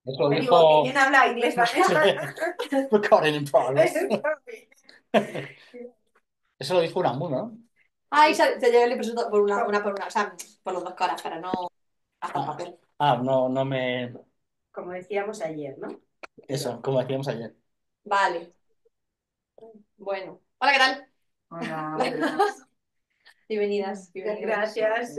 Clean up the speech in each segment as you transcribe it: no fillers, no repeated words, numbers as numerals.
Eso lo Me equivoqué. dijo ¿Quién habla inglés? Recording in progress. Eso lo dijo Unamuno, ¿no? Ay, se llega el presunto por una, o sea, por las dos caras, para no hacer Ah, papel. no, no me. Como decíamos ayer, ¿no? Eso, como decíamos ayer. Vale, bueno. Hola, ¿qué tal? Hola. Bienvenidas, bienvenidas. Gracias.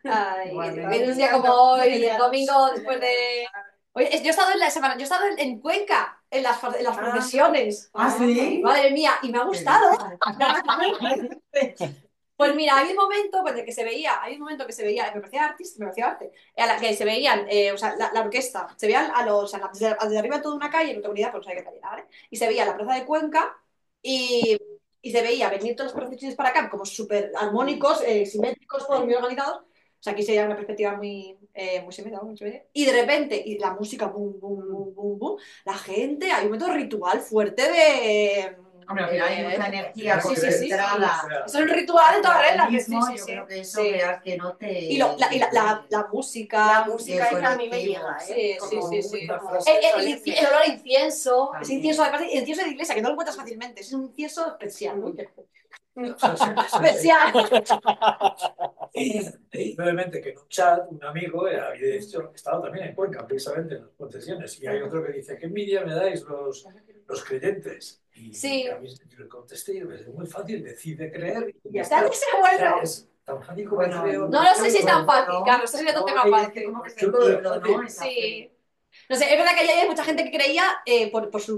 Ay, Igualmente. en un día como hoy, el domingo después de... Oye, yo he estado en la semana, yo he estado en Cuenca, en las procesiones. ¿Ah, sí? Madre mía, y me ha gustado. Pues mira, hay un momento pues, en el que se veía, me parecía artista, me parecía arte, que se veían, o sea, la orquesta, se veían o sea, desde arriba de toda una calle, no tengo ni idea, porque no sabía qué calle era, ¿vale? Y se veía la plaza de Cuenca y se veía venir todas las procesiones para acá, como súper armónicos, simétricos, todos muy organizados. O sea, aquí sería una perspectiva muy simétrica, muy simétrica. Y de repente, y la música, boom, boom, boom, boom, boom, la gente, hay un momento ritual fuerte de... Hombre, al final hay mucha energía Sí, sí, sí. concentrada. Es un ritual en toda regla. Sí, Mismo, sí, yo sí. creo que eso Sí. veas que no te... La música. La música es que a mí me llega, ¿eh? Sí. Como El olor a incienso. Ese También. incienso, además, incienso de iglesia, que no lo encuentras fácilmente. Es un incienso especial. Especial. Brevemente, que en un chat un amigo había dicho, estaba también en Cuenca, precisamente en las procesiones, y hay otro que dice, ¿qué envidia me dais los creyentes? Y Sí. a mí yo le contesté, es muy fácil, decide creer. Y ya Está está. ese bueno. O sea, es tan fácil como Bueno, creo. No lo sé si es tan Bueno, fácil, Carlos. Eso es un tema hay fácil. veces como que Yo lo veo sentirlo, fácil. ¿no? Esa Sí. fe. No sé, es verdad que hay mucha gente que creía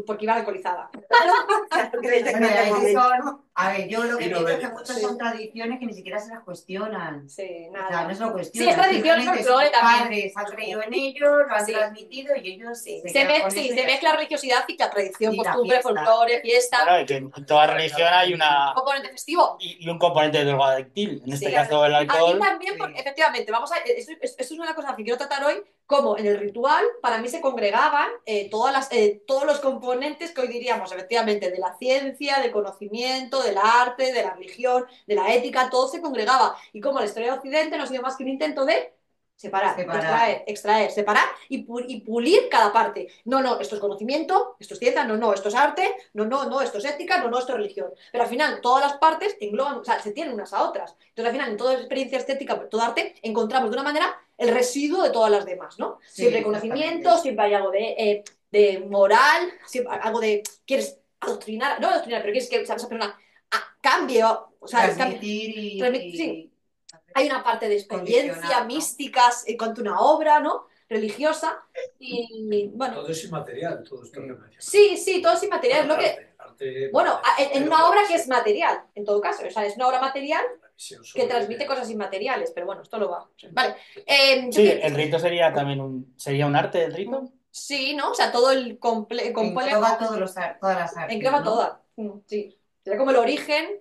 porque iba alcoholizada. Bueno, y ahí son... A ver, yo lo que Y no pienso es que ven. muchas son tradiciones que ni siquiera se las cuestionan. Sí, O sea, nada. no se lo Sí, cuestionan. es tradición, es Simplemente folclore sus también. padres han creído en ellos, lo han Sí. transmitido y ellos Sí, se quedan con eso y se ya mezcla religiosidad y la tradición, Y la costumbre, fiesta. folclore, fiesta, Claro, y que en toda religión hay una. componente festivo. Y un componente drogadictil. En este Sí. caso, el Aquí alcohol. también, Sí. efectivamente, esto es una cosa que quiero tratar hoy, como en el ritual, para mí se congregaban todos los componentes que hoy diríamos, efectivamente, de la ciencia, del conocimiento, del arte, de la religión, de la ética, todo se congregaba. Y como la historia de Occidente no ha sido más que un intento de separar, extraer, separar y pulir cada parte. No, no, esto es conocimiento, esto es ciencia, no, no, esto es arte, no, no, no, esto es ética, no, no, esto es religión. Pero al final todas las partes engloban, o sea, se tienen unas a otras. Entonces al final en toda experiencia estética, todo arte, encontramos de una manera el residuo de todas las demás, ¿no? Sí, Siempre hay conocimiento, exactamente. siempre hay algo de moral, siempre algo de, quieres adoctrinar, no adoctrinar, pero quieres que esa persona cambie, o sea, Transmitir sí. y Hay una parte de experiencia condicionar, ¿no? místicas en cuanto a una obra, ¿no? Religiosa. Y bueno, Todo es inmaterial, todo esto que mencionas. sí, todo es inmaterial. Es lo que, arte, bueno, en pero una obra que sí, es material, en todo caso. O sea, es una obra material la visión que sobre- transmite cosas inmateriales, pero bueno, esto lo va. Vale. Sí, el rito sería también sería un arte el rito. Sí, ¿no? O sea, todo el complejo. Engloba todas las artes, Engloba ¿no? toda. Sí. Sería como el origen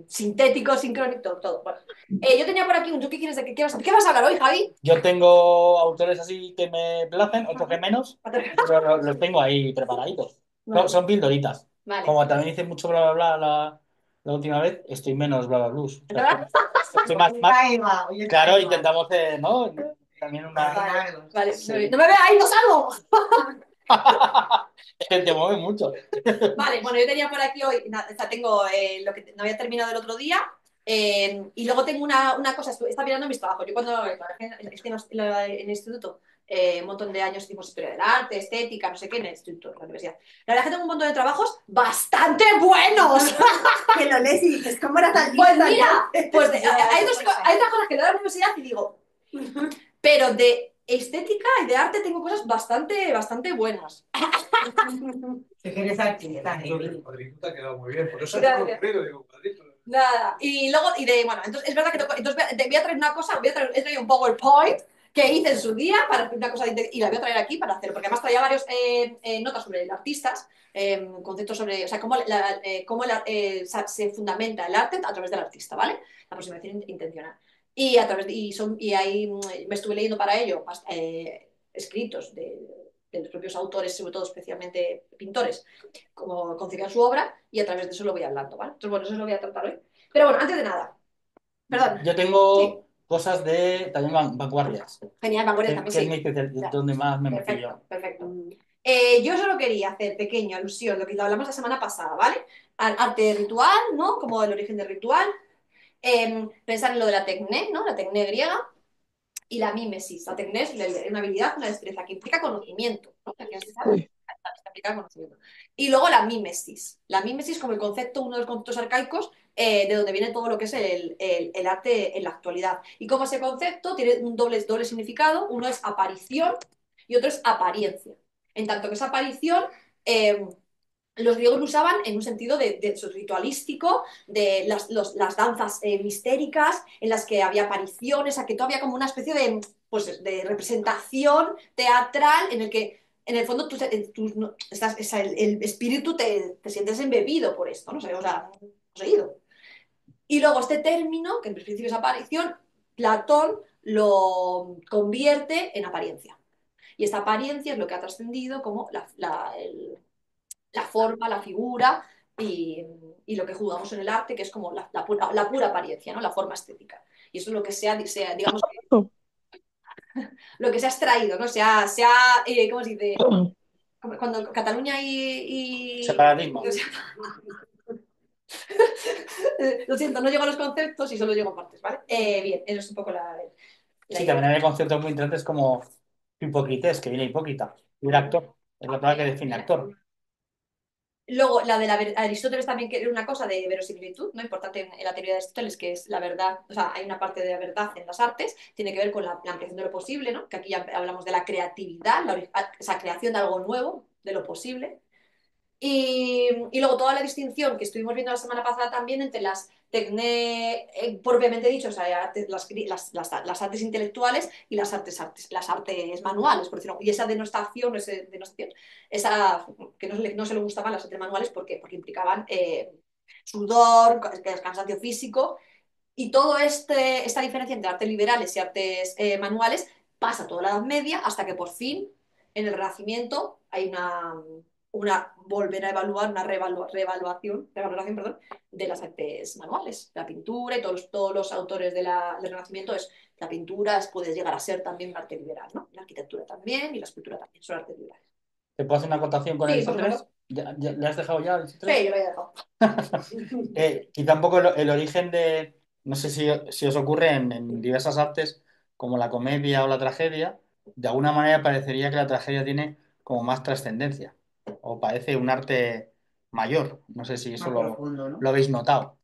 sintético, sincrónico, todo. Bueno. Yo tenía por aquí ¿tú qué quieres? ¿Qué vas a hablar hoy, Javi? Yo tengo autores así que me placen, otros que menos, pero los tengo ahí preparaditos. Vale. Son pildoritas. Vale. Como también hice mucho bla bla bla la última vez, estoy menos bla bla blues. O sea, estoy Ahí va, oye, claro, ahí va. intentamos, ¿no? También una. Vale. Sí. No me veáis, no salgo. Es que te mueve mucho. Vale, bueno, yo tenía por aquí hoy, o sea, tengo lo que no había terminado el otro día, y luego tengo una cosa, está mirando mis trabajos. Yo cuando trabajé es que en el instituto, un montón de años hicimos historia del arte, estética, no sé qué, en el instituto, en la universidad. La verdad es que tengo un montón de trabajos bastante buenos. Que lo lees y dices, ¿cómo era tan Pues lista? mira, hay otras cosas que leo en la universidad y digo, pero de estética y de arte tengo cosas bastante buenas. Si quieres artista, Madrid te ha quedado muy bien, por eso Gracias. te he ocurrido, digo, Madrid. Nada, y luego, bueno, entonces es verdad que te voy a traer una cosa, he traído un PowerPoint que hice en su día para hacer una cosa y la voy a traer aquí para hacerlo, porque además traía varios notas sobre artistas, conceptos sobre, o sea, se fundamenta el arte a través del artista, ¿vale? La aproximación intencional. Y ahí me estuve leyendo para ello escritos de los propios autores, sobre todo especialmente pintores, como concebían su obra y a través de eso lo voy hablando, ¿vale? Entonces, bueno, eso lo voy a tratar hoy. Pero bueno, antes de nada, perdón. Yo tengo. Sí. cosas de también vanguardias. Genial, vanguardia Que también, es sí. mi especialidad, donde más me metí yo. Perfecto. Yo solo quería hacer pequeña alusión, lo que hablamos la semana pasada, ¿vale? Al arte ritual, ¿no? Como el origen del ritual. Pensar en lo de la tecné, ¿no? La tecné griega y la mímesis. La tecné es una habilidad, una destreza que implica conocimiento, ¿no? La que implica conocimiento. Y luego la mímesis. La mímesis como el concepto, uno de los conceptos arcaicos de donde viene todo lo que es el arte en la actualidad. Y como ese concepto tiene un doble significado, uno es aparición y otro es apariencia. En tanto que esa aparición, los griegos lo usaban en un sentido de ritualístico, de las danzas mistéricas, en las que había apariciones, a que todo había como una especie de, pues, de representación teatral en el que, en el fondo, el espíritu te sientes embebido por esto, ¿no? O sea, poseído. Y luego este término, que en principio es aparición, Platón lo convierte en apariencia. Y esta apariencia es lo que ha trascendido como la forma, la figura y lo que jugamos en el arte, que es como la pura apariencia, ¿no? La forma estética. Y eso es lo que digamos, lo que se ha extraído, ¿no? ¿Cómo se dice? Cuando Cataluña Separatismo. Lo siento, no llego a los conceptos y solo llego a partes, ¿vale? Bien, eso es un poco Sí, idea. también hay conceptos muy interesantes como hipocrités, que viene hipócrita, y el actor, es la palabra que define actor. Luego, la de Aristóteles también, que era una cosa de verosimilitud, ¿no? Importante en la teoría de Aristóteles, que es la verdad, o sea, hay una parte de la verdad en las artes, tiene que ver con la ampliación de lo posible, ¿no? Que aquí ya hablamos de la creatividad, esa creación de algo nuevo, de lo posible. Y luego toda la distinción que estuvimos viendo la semana pasada también entre las tecné, propiamente dicho, o sea, las artes intelectuales y las artes manuales, por decirlo. Y esa denostación, esa que no se le gustaban las artes manuales porque implicaban sudor, cansancio físico, y toda esta diferencia entre artes liberales y artes manuales pasa toda la Edad Media hasta que por fin, en el Renacimiento, hay volver a evaluar, una revaloración, perdón, de las artes manuales. La pintura y todos los autores del Renacimiento la pintura puede llegar a ser también un arte liberal, ¿no? La arquitectura también y la escultura también son artes liberales. ¿Te puedo hacer una acotación con Sí, Aristóteles? ¿Le has dejado ya Aristóteles? Sí, yo lo he dejado. Quizá un poco el origen de, no sé si os ocurre en diversas artes, como la comedia o la tragedia, de alguna manera parecería que la tragedia tiene como más trascendencia, o parece un arte mayor. No sé si eso Más profundo, ¿no? lo habéis notado.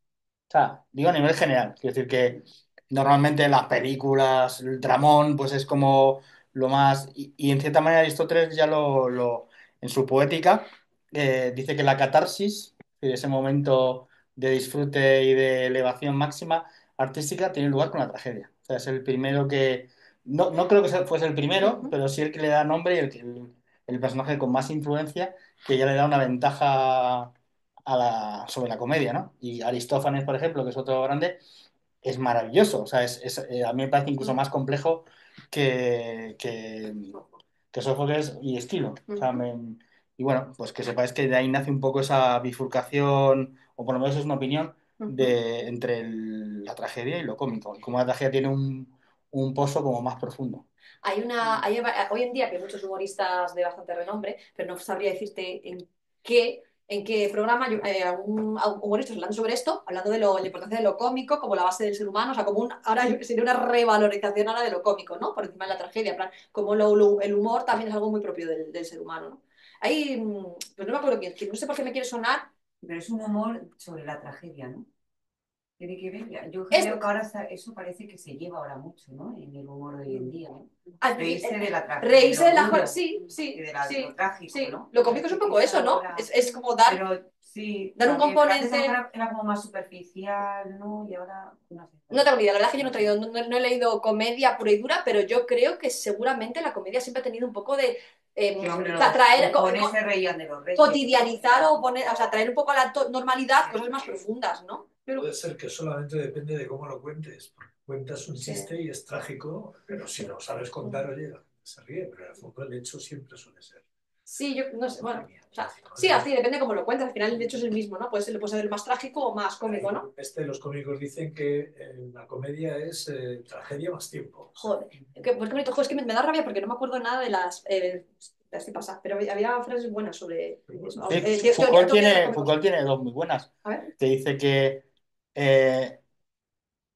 O sea, digo a nivel general, quiero decir que normalmente en las películas, el dramón, pues es como lo más. Y en cierta manera Aristóteles ya en su poética dice que la catarsis, es decir, ese momento de disfrute y de elevación máxima artística, tiene lugar con la tragedia. O sea, es el primero que. No creo que fuese el primero, pero sí el que le da nombre y el personaje con más influencia, que ya le da una ventaja sobre la comedia, ¿no? Y Aristófanes, por ejemplo, que es otro grande, es maravilloso. O sea, a mí me parece incluso más complejo que, que, que Sófocles y Esquilo. O sea, y bueno, pues que sepáis que de ahí nace un poco esa bifurcación, o por lo menos es una opinión, entre la tragedia y lo cómico. Y como la tragedia tiene un pozo como más profundo. Hoy en día que hay muchos humoristas de bastante renombre, pero no sabría decirte en qué programa algún humorista hablando sobre esto, hablando de la importancia de lo cómico como la base del ser humano, o sea, ahora sería una revalorización ahora de lo cómico, ¿no? Por encima de la tragedia, en plan, como el humor también es algo muy propio del ser humano, ¿no? Ahí, pues no me acuerdo quién, no sé por qué me quiere sonar. Pero es un humor sobre la tragedia, ¿no? Tiene que ver. Yo creo que ahora eso parece que se lleva ahora mucho, ¿no? En el humor de hoy en día, ¿no? Reírse de la tragedia. Reírse de duro, sí, y de lo trágico, sí. ¿no? Lo cómico es un poco eso, ¿no? Es como dar, pero, sí, dar un componente. Era como más superficial, ¿no? Y ahora no sé. No tengo ni idea, la verdad es que yo no he leído comedia pura y dura, pero yo creo que seguramente la comedia siempre ha tenido un poco de traer, se reían de los reyes, cotidianizar o sea, traer un poco a la normalidad cosas más profundas, ¿no? Puede ser que solamente depende de cómo lo cuentes, porque cuentas un chiste y es trágico, pero si lo sabes contar, oye, la gente se ríe, pero en el fondo el hecho siempre suele ser. Sí, yo no sé, bueno, o sea, sí, así depende cómo lo cuentas, al final el hecho es el mismo, ¿no? Puede ser el más trágico o más cómico, ¿no? Los cómicos dicen que la comedia es tragedia más tiempo. Joder, pues qué bonito, joder, es que me da rabia porque no me acuerdo nada de las que pasa, pero había frases buenas sobre eso. Sí, Foucault tiene dos muy buenas. A ver. Te dice que eh,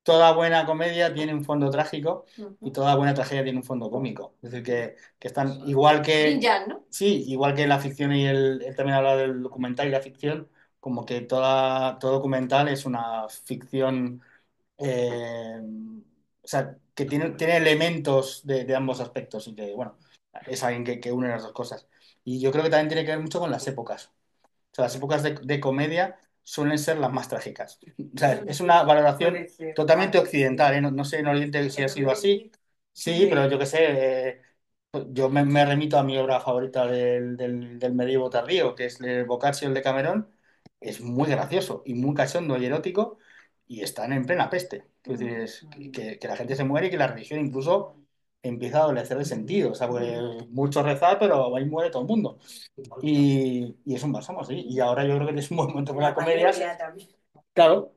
toda buena comedia tiene un fondo trágico y toda buena tragedia tiene un fondo cómico. Es decir, que están igual Yin que, Yang, ¿no? sí, igual que la ficción y él también habla del documental y la ficción, como que todo documental es una ficción, o sea, que tiene elementos de ambos aspectos y que, bueno, es alguien que une las dos cosas. Y yo creo que también tiene que ver mucho con las épocas. O sea, las épocas de comedia suelen ser las más trágicas. O sea, es una valoración Puede ser, totalmente vale, occidental, ¿eh? No sé en Oriente si ha sido así. Sí, pero yo qué sé, yo me remito a mi obra favorita del medievo tardío, que es el Boccaccio, el de Camerón. Es muy gracioso y muy cachondo y erótico y están en plena peste. Es decir, que la gente se muere y que la religión incluso empieza a adolecer de sentido. O sea, porque mucho rezar, pero ahí muere todo el mundo. Y es un bálsamo, sí. Y ahora yo creo que es un buen momento para la comedia. Claro,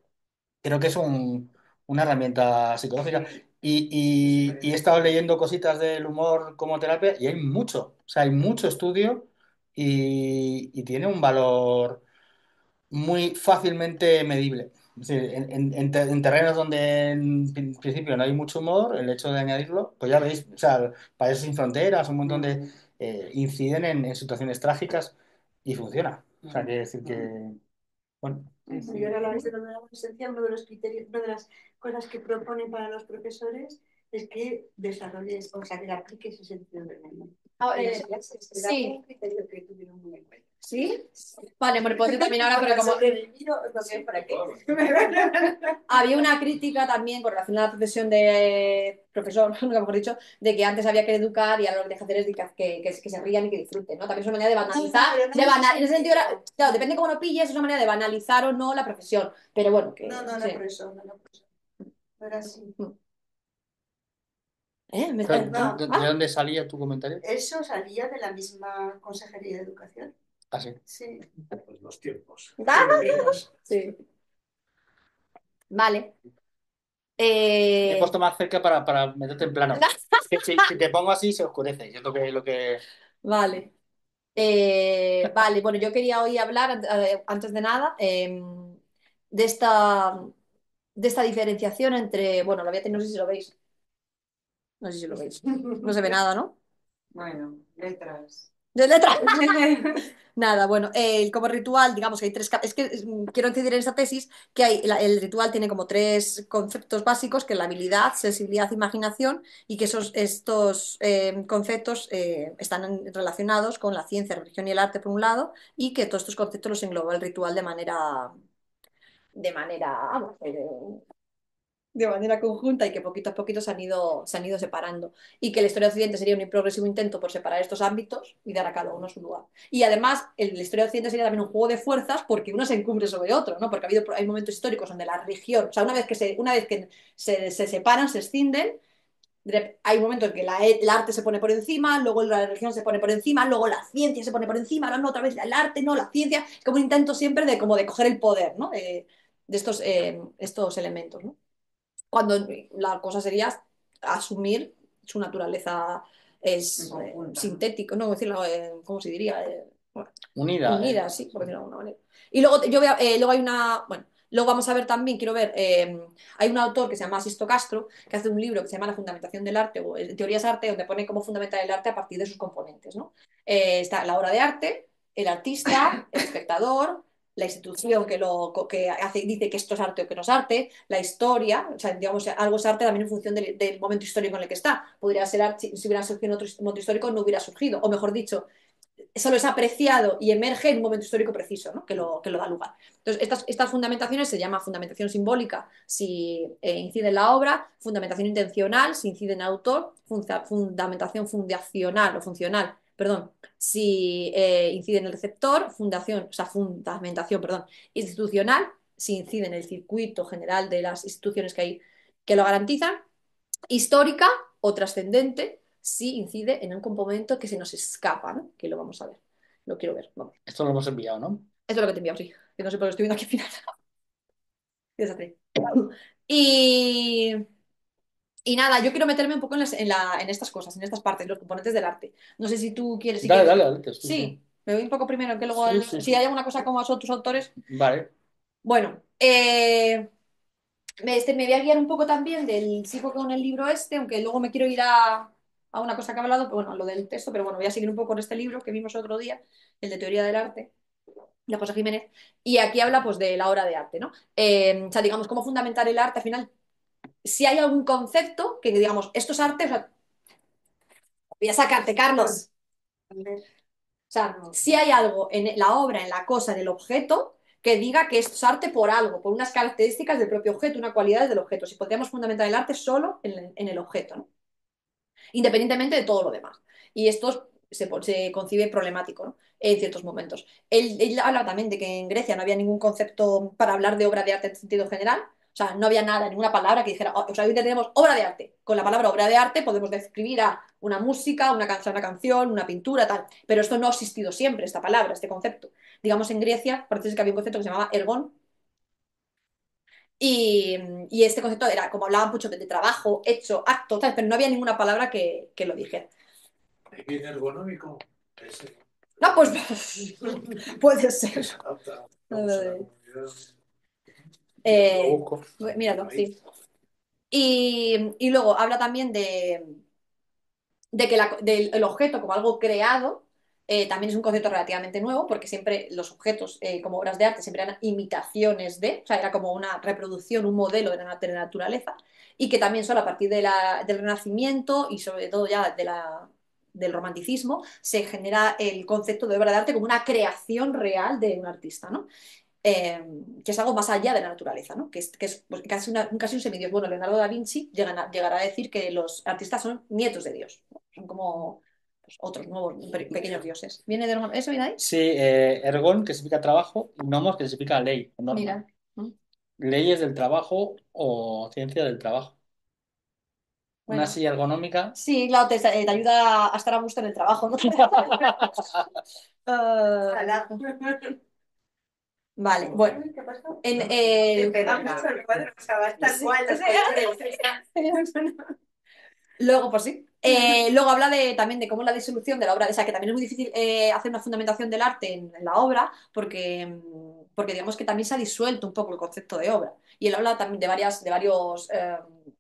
creo que es una herramienta psicológica. Y he estado leyendo cositas del humor como terapia y hay mucho, o sea, hay mucho estudio y tiene un valor muy fácilmente medible. Es decir, en terrenos donde en principio no hay mucho humor, el hecho de añadirlo, pues ya veis, o sea, Países sin Fronteras, un montón de inciden en situaciones trágicas y funciona. O sea, quiere decir que, bueno, Y ahora la de la adolescencia, uno de los criterios, una de las cosas que proponen para los profesores es que desarrolles, o sea, que apliques ese sentido del humor. Sí. Un criterio que tuvieron muy en cuenta. ¿Sí? Vale, bueno, pues yo también ahora, pero como ¿Para qué? había una crítica también con relación a la profesión de profesor, nunca mejor dicho, de que antes había que educar y ahora lo que deja hacer es que se rían y que disfruten, ¿no? También es una manera de banalizar, en ese sentido, claro, depende de cómo lo pilles, es una manera de banalizar o no la profesión, pero bueno, que... No, no, sí. por eso, no, por eso. No era así. ¿De dónde salía tu comentario? Eso salía de la misma Consejería de Educación. Ah, sí. Sí. Pues los tiempos. Sí. Vale. Me he puesto más cerca para meterte en plano. Que si te pongo así se oscurece. Yo lo que... Vale. Vale, bueno, yo quería hoy hablar, antes de nada, de esta diferenciación entre, bueno, lo voy a tener, no sé si lo veis, no sé si lo veis, no se ve nada, ¿no? Bueno, letras. De letra. Nada, bueno, como ritual, digamos que hay tres. Es que quiero incidir en esta tesis que el ritual tiene como tres conceptos básicos, que es la habilidad, sensibilidad, imaginación, y que estos conceptos están relacionados con la ciencia, la religión y el arte, por un lado, y que todos estos conceptos los engloba el ritual vamos, de manera conjunta y que poquito a poquito se han ido separando. Y que la historia de Occidente sería un progresivo intento por separar estos ámbitos y dar a cada uno su lugar. Y además, la historia de Occidente sería también un juego de fuerzas porque uno se encumbre sobre otro, ¿no? Porque hay momentos históricos donde la religión, o sea, una vez que se separan, se escinden, hay un momento en que el arte se pone por encima, luego la religión se pone por encima, luego la ciencia se pone por encima, no, otra vez el arte, no, la ciencia, es como un intento siempre de coger el poder, ¿no? De estos elementos, ¿no? Cuando la cosa sería asumir su naturaleza es sintético, no decirlo, ¿cómo se diría? Bueno, Unida. unida, sí, por decirlo de alguna manera. Y luego, luego hay una, bueno, luego vamos a ver también, quiero ver, hay un autor que se llama Sisto Castro, que hace un libro que se llama La fundamentación del arte, o Teorías de arte, donde pone cómo fundamentar el arte a partir de sus componentes, ¿no? Está la obra de arte, el artista, el espectador, la institución dice que esto es arte o que no es arte, la historia, o sea, digamos, algo es arte también en función del momento histórico en el que está. Podría ser arte, si hubiera surgido en otro momento histórico, no hubiera surgido, o mejor dicho, solo es apreciado y emerge en un momento histórico preciso, ¿no? que lo da lugar. Entonces, estas fundamentaciones se llama fundamentación simbólica si incide en la obra, fundamentación intencional si incide en el autor, fundamentación fundacional o funcional, perdón, si incide en el receptor, fundamentación, perdón, institucional si incide en el circuito general de las instituciones que lo garantizan, histórica o trascendente si incide en un componente que se nos escapa, ¿no? Que lo vamos a ver. Lo quiero ver, vamos. Esto lo hemos enviado, ¿no? Esto es lo que te he enviado, sí. Que no sé por qué lo estoy viendo aquí al final. Qué desastre. Y, y nada, yo quiero meterme un poco en estas cosas, en estas partes, los componentes del arte. No sé si tú quieres, si Dale, quieres. dale, dale, te escucho. Sí, me voy un poco primero, que luego, Sí, sí, si sí. hay alguna cosa como son tus autores. Vale. Bueno, me voy a guiar un poco también sigo con el libro este, aunque luego me quiero ir a una cosa que he hablado, pero bueno, a lo del texto, pero bueno, voy a seguir un poco con este libro que vimos otro día, el de Teoría del Arte, de José Jiménez, y aquí habla pues de la obra de arte, ¿no? O sea, digamos, cómo fundamentar el arte, al final, si hay algún concepto que digamos, esto es arte, o sea, voy a sacarte, Carlos. O sea, si hay algo en la obra, en la cosa, en el objeto, que diga que esto es arte por algo, por unas características del propio objeto, unas cualidades del objeto. Si podríamos fundamentar el arte solo en el objeto, ¿no? Independientemente de todo lo demás. Y esto se concibe problemático, ¿no? En ciertos momentos. Él habla también de que en Grecia no había ningún concepto para hablar de obra de arte en sentido general. O sea, no había nada, ninguna palabra que dijera, o sea, hoy tenemos obra de arte. Con la palabra obra de arte podemos describir a una música, una canción, una pintura, tal. Pero esto no ha existido siempre, esta palabra, este concepto. Digamos, en Grecia parece que había un concepto que se llamaba ergón, y, y este concepto era, como hablaban mucho de trabajo, hecho, acto, tal, pero no había ninguna palabra que lo dijera. Bien ergonómico. Ese. No, pues puede ser. Se adapta, vamos, a la comunidad. Lo Eh, busco. míralo, sí. Y luego habla también de que del objeto como algo creado también es un concepto relativamente nuevo, porque siempre los objetos como obras de arte siempre eran imitaciones de, o sea, era como una reproducción, un modelo de la naturaleza, y que también solo a partir del Renacimiento y sobre todo ya del Romanticismo se genera el concepto de obra de arte como una creación real de un artista, ¿no? Que es algo más allá de la naturaleza, ¿no? Que es pues, casi un semidios. Bueno, Leonardo da Vinci llegará a decir que los artistas son nietos de Dios, ¿no? Son como pues, otros nuevos pequeños dioses. ¿Viene de eso viene ahí? Sí, ergon, que significa trabajo, y nomos, que significa ley, o norma. Mira. ¿Mm? Leyes del trabajo o ciencia del trabajo. Una Bueno, silla ergonómica. sí, claro, te ayuda a estar a gusto en el trabajo, ¿no? Ojalá. Vale, bueno. ¿Qué pasó? En Te el... pega mucho el cuadro, o sea, va a estar Sí, igual. Luego, pues sí. Luego habla también de cómo la disolución de la obra, o sea, que también es muy difícil hacer una fundamentación del arte en la obra, porque digamos que también se ha disuelto un poco el concepto de obra. Y él habla también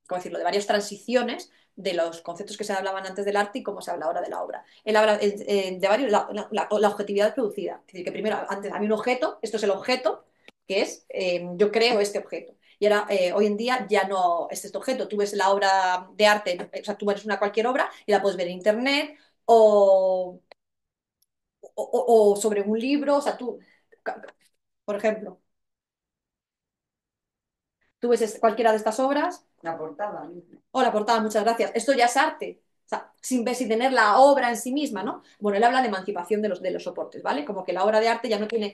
¿cómo decirlo? De varias transiciones de los conceptos que se hablaban antes del arte y cómo se habla ahora de la obra. Él habla de varios, la objetividad producida. Es decir, que primero, antes había un objeto, esto es el objeto, que es yo creo este objeto. Y ahora, hoy en día, ya no es este objeto. Tú ves la obra de arte, o sea, tú ves cualquier obra y la puedes ver en internet o sobre un libro. O sea, por ejemplo, tú ves cualquiera de estas obras La portada. o la portada, muchas gracias. Esto ya es arte. O sea, sin tener la obra en sí misma, ¿no? Bueno, él habla de emancipación de los soportes, ¿vale? Como que la obra de arte ya no tiene,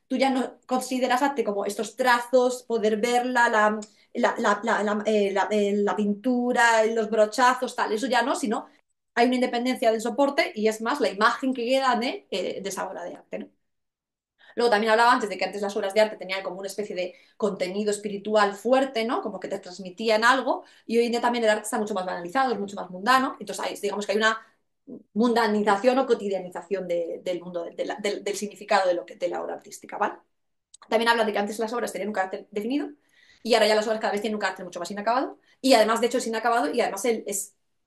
tú ya no consideras arte como estos trazos, poder verla, la pintura, los brochazos, tal, eso ya no, sino hay una independencia del soporte y es más la imagen que queda de esa obra de arte, ¿no? Luego también hablaba antes de que antes las obras de arte tenían como una especie de contenido espiritual fuerte, ¿no? Como que te transmitían algo, y hoy en día también el arte está mucho más banalizado, es mucho más mundano, entonces digamos que hay una mundanización o cotidianización del mundo, del significado de la obra artística, ¿vale? También habla de que antes las obras tenían un carácter definido y ahora ya las obras cada vez tienen un carácter mucho más inacabado, y además, de hecho, es inacabado y además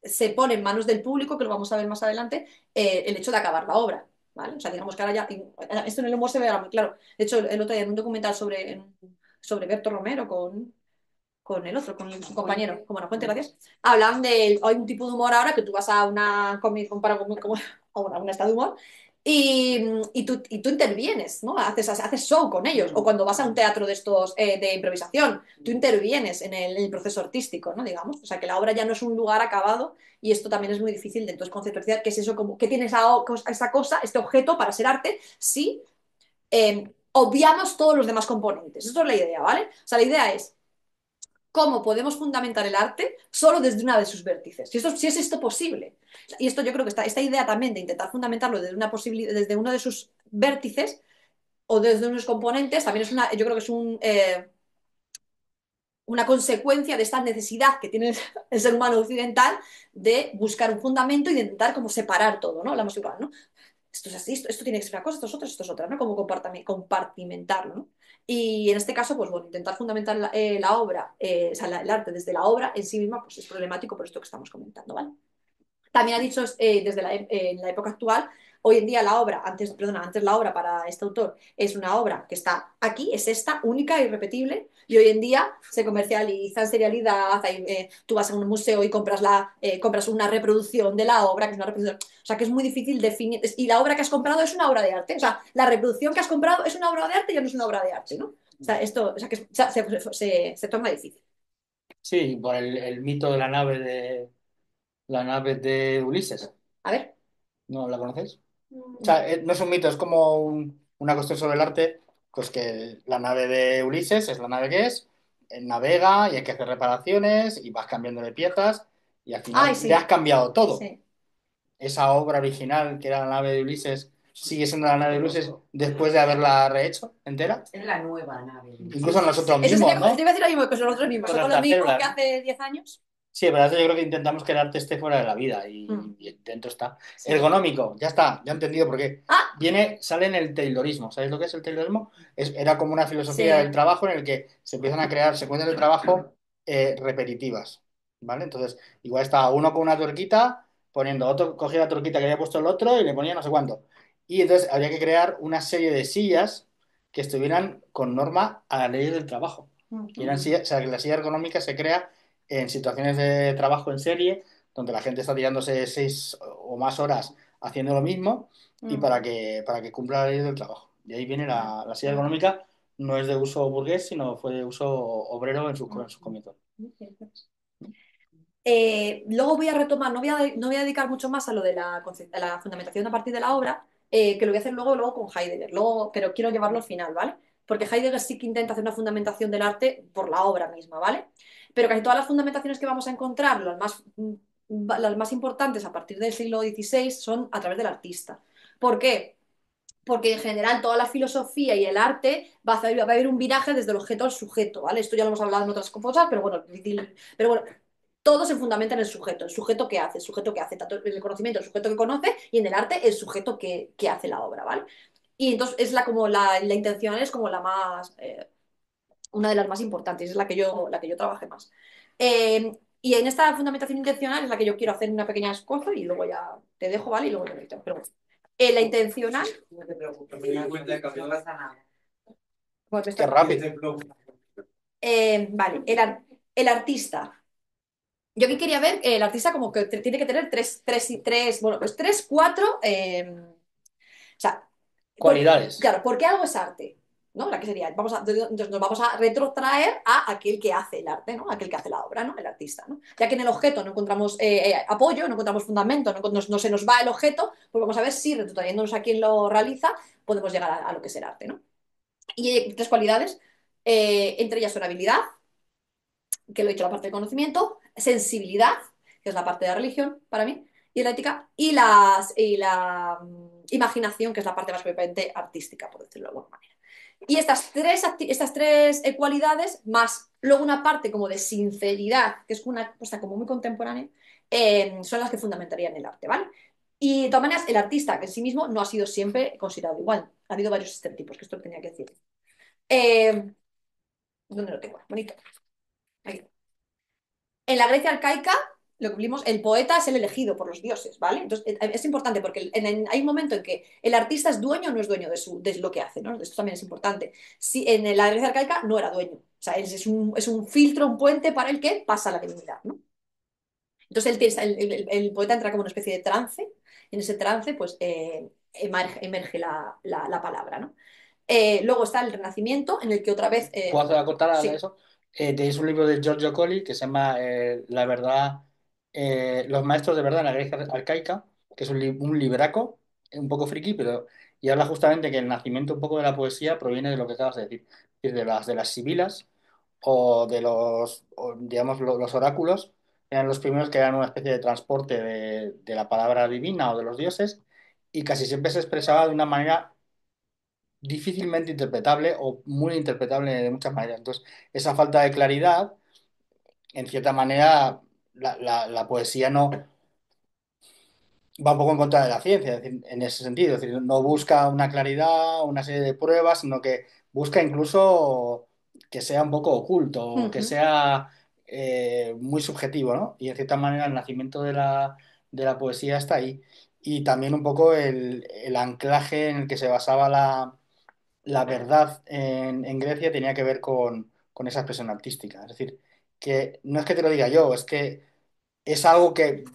se pone en manos del público, que lo vamos a ver más adelante, el hecho de acabar la obra. ¿Vale? O sea, digamos que ahora ya, esto en el humor se ve ahora muy claro. De hecho, el otro día en un documental sobre Berto Romero con el otro, con su compañero, como Fuente, gracias, hablan hay un tipo de humor ahora que tú vas a una comic, a una esta de humor y tú intervienes, ¿no? Haces show con ellos. O cuando vas a un teatro de estos de improvisación, tú intervienes en el proceso artístico, ¿no? Digamos. O sea, que la obra ya no es un lugar acabado y esto también es muy difícil de entonces conceptualizar qué es eso, qué tiene esa cosa, este objeto para ser arte, si obviamos todos los demás componentes. Esto es la idea, ¿vale? O sea, la idea es cómo podemos fundamentar el arte solo desde una de sus vértices. Si es esto posible. Y esto yo creo que esta idea también de intentar fundamentarlo desde uno de sus vértices o desde unos componentes, también yo creo que es una consecuencia de esta necesidad que tiene el ser humano occidental de buscar un fundamento y de intentar como separar todo, ¿no? Hablamos igual, ¿no? Esto es así, esto tiene que ser una cosa, esto es otra, ¿no? Como compartimentarlo, ¿no? Y en este caso, pues bueno, intentar fundamentar la obra, o sea, el arte desde la obra en sí misma, pues es problemático por esto que estamos comentando, ¿vale? También ha dicho en la época actual, hoy en día la obra, antes la obra para este autor es una obra que está aquí, es esta, única, irrepetible, y hoy en día se comercializa en serialidad, tú vas a un museo y compras una reproducción de la obra, que es una reproducción, o sea que es muy difícil definir, y la obra que has comprado es una obra de arte, o sea, la reproducción que has comprado es una obra de arte y ya no es una obra de arte, ¿no? O sea, esto, o sea, que se torna difícil. Sí, por el mito de la nave de Ulises. A ver. ¿No la conocéis? O sea, no es un mito, es como una cuestión sobre el arte, pues que la nave de Ulises es la nave que es, navega y hay que hacer reparaciones y vas cambiando de piezas y al Ay, final le has sí, cambiado todo. sí. Esa obra original que era la nave de Ulises sigue siendo la nave de Ulises después de haberla rehecho entera. Es la nueva nave. Incluso nosotros Eso mismos, sería, te ¿no? iba a decir lo mismo que nosotros mismos, Con son los nuestras mismos que células. hace 10 años. Sí, pero yo creo que intentamos que el arte esté fuera de la vida Mm, y dentro está. sí. Ergonómico, ya está, ya he entendido por qué. Ah, Sale en el Taylorismo. ¿Sabéis lo que es el Taylorismo? Era como una filosofía del sí. trabajo en el que se empiezan a crear secuencias de trabajo repetitivas, ¿vale? Entonces, igual estaba uno con una tuerquita poniendo, otro cogía la tuerquita que había puesto el otro y le ponía no sé cuánto. Y entonces había que crear una serie de sillas que estuvieran con norma a las leyes del trabajo. Y eran sillas, o sea, que la silla ergonómica se crea en situaciones de trabajo en serie, donde la gente está tirándose 6 o más horas haciendo lo mismo y Mm. para que cumpla la ley del trabajo. De ahí viene la silla ergonómica, no es de uso burgués, sino fue de uso obrero en sus comienzos. Luego voy a retomar, no voy a dedicar mucho más a lo de a la fundamentación a partir de la obra, que lo voy a hacer luego con Heidegger, pero quiero llevarlo al final, ¿vale? Porque Heidegger sí que intenta hacer una fundamentación del arte por la obra misma, ¿vale? Pero casi todas las fundamentaciones que vamos a encontrar, las más importantes a partir del siglo XVI, son a través del artista. ¿Por qué? Porque en general toda la filosofía y el arte va a haber un viraje desde el objeto al sujeto, ¿vale? Esto ya lo hemos hablado en otras cosas, pero bueno, todo se fundamenta en el sujeto que hace, tanto en el conocimiento, el sujeto que conoce, y en el arte, el sujeto que hace la obra, ¿vale? Y entonces es como la intencional es como la más, una de las más importantes, es la que yo trabajé más. Y en esta fundamentación intencional es la que yo quiero hacer una pequeña cosa y luego ya te dejo, ¿vale? Y luego te meto. Pero bueno, la intencional, No te preocupes, no pasa nada. bueno, Qué rápido. vale, el artista. Yo aquí quería ver el artista como que tiene que tener bueno, pues tres, cuatro, o sea, Cualidades. claro, ¿por qué algo es arte? ¿No? La que sería, entonces nos vamos a retrotraer a aquel que hace el arte, ¿no? Aquel que hace la obra, ¿no? El artista, ¿no? Ya que en el objeto no encontramos apoyo, no encontramos fundamento, no se nos va el objeto, pues vamos a ver si retrotrayéndonos a quien lo realiza podemos llegar a lo que es el arte, ¿no? Y hay tres cualidades, entre ellas son habilidad, que lo he dicho, la parte de conocimiento, sensibilidad, que es la parte de la religión para mí, y la ética, y la imaginación, que es la parte más propiamente artística, por decirlo de alguna manera. Y estas tres cualidades, más luego una parte como de sinceridad, que es una cosa como muy contemporánea, son las que fundamentarían el arte, ¿vale? Y de todas maneras, el artista que en sí mismo no ha sido siempre considerado igual. Ha habido varios estereotipos, que esto lo tenía que decir. Eh, ¿Dónde lo tengo? Bonito. Aquí. En la Grecia arcaica, lo que vimos, el poeta es el elegido por los dioses, ¿vale? Entonces, es importante porque hay un momento en que el artista es dueño o no es dueño de lo que hace, ¿no? Esto también es importante. Si en la Grecia arcaica no era dueño, o sea, es un filtro, un puente para el que pasa la divinidad, ¿no? Entonces, el poeta entra como una especie de trance, y en ese trance, pues, emerge la palabra, ¿no? Luego está el Renacimiento, en el que otra vez... ¿Puedo hacer acotar a sí, eso? Tenéis un libro de Giorgio Colli que se llama La verdad, Los maestros de verdad en la Grecia arcaica, que es un libraco, un poco friki, pero y habla justamente que el nacimiento un poco de la poesía proviene de lo que acabas de decir, es decir, de las sibilas o de digamos, los oráculos, eran los primeros que eran una especie de transporte de la palabra divina o de los dioses, y casi siempre se expresaba de una manera difícilmente interpretable o muy interpretable de muchas maneras. Entonces, esa falta de claridad, en cierta manera, la poesía no va un poco en contra de la ciencia, es decir, en ese sentido. Es decir, no busca una claridad, una serie de pruebas, sino que busca incluso que sea un poco oculto, que sea muy subjetivo, ¿no? Y en cierta manera el nacimiento de la poesía está ahí. Y también un poco el anclaje en el que se basaba la verdad en Grecia tenía que ver con esa expresión artística. Es decir, que no es que te lo diga yo, es que es algo que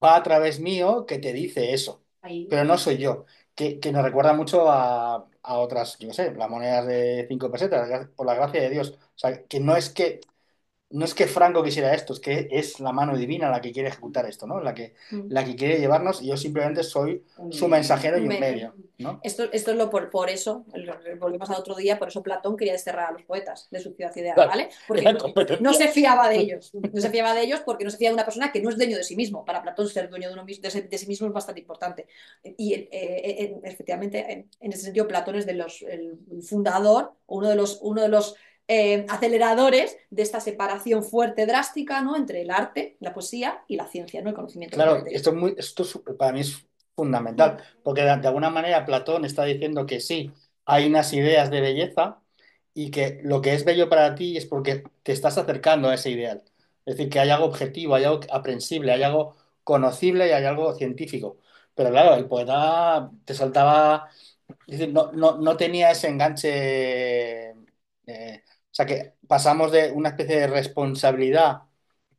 va a través mío que te dice eso, Ahí. pero no soy yo. Que nos recuerda mucho a otras, yo no sé, las monedas de 5 pesetas, por la gracia de Dios. O sea, que no es que Franco quisiera esto, es que es la mano divina la que quiere ejecutar esto, ¿no? La que quiere llevarnos, y yo simplemente soy su mensajero y un medio, ¿no? Esto es por eso, volvemos al otro día, por eso Platón quería desterrar a los poetas de su ciudad ideal, Claro, ¿vale? Porque era competencia. no se fiaba de ellos. No se fiaba de ellos porque no se fiaba de una persona que no es dueño de sí mismo. Para Platón ser dueño de sí mismo es bastante importante. Y efectivamente, en ese sentido, Platón es el fundador, uno de los aceleradores de esta separación fuerte, drástica, ¿no? Entre el arte, la poesía y la ciencia, ¿no? El conocimiento. Claro, para mí es fundamental, porque de alguna manera Platón está diciendo que sí, hay unas ideas de belleza y que lo que es bello para ti es porque te estás acercando a ese ideal. Es decir, que hay algo objetivo, hay algo aprensible, hay algo conocible y hay algo científico. Pero claro, el poeta te saltaba, es decir, no tenía ese enganche. O sea, que pasamos de una especie de responsabilidad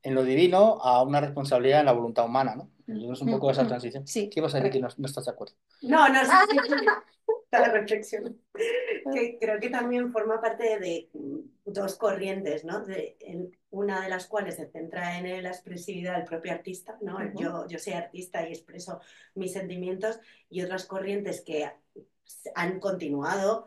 en lo divino a una responsabilidad en la voluntad humana, ¿no? Y es un poco esa transición. Sí. ¿Qué ibas a decir que no estás de acuerdo? No, no, sí, la reflexión. Que creo que también forma parte de dos corrientes, ¿no? Una de las cuales se centra en la expresividad del propio artista, ¿no? Yo soy artista y expreso mis sentimientos, y otras corrientes que han continuado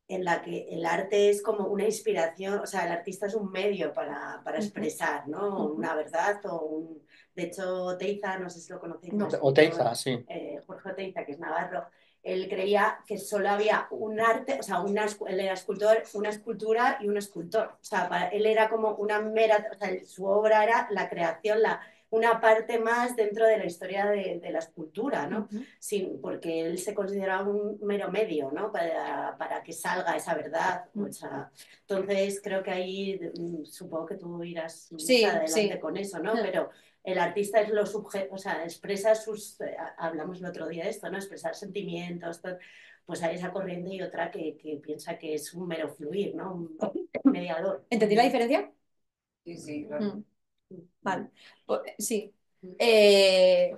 en la que el arte es como una inspiración, o sea, el artista es un medio para expresar, ¿no? Una verdad o un... De hecho, Oteiza, no sé si lo conocéis. No. Oteiza, sí. Jorge Oteiza, que es navarro, él creía que solo había un arte, o sea, él era escultor, una escultura y un escultor. O sea, para él era como una mera, o sea, su obra era la creación, una parte más dentro de la historia de la escultura, ¿no? Porque él se consideraba un mero medio, ¿no? Para que salga esa verdad. O sea, entonces, creo que ahí supongo que tú irás adelante con eso, ¿no? Pero el artista es lo o sea, expresa hablamos el otro día de esto, ¿no? Expresar sentimientos, pues hay esa corriente y otra que piensa que es un mero fluir, ¿no? Un mediador. ¿Entendí la diferencia? Sí, claro. Vale, sí. En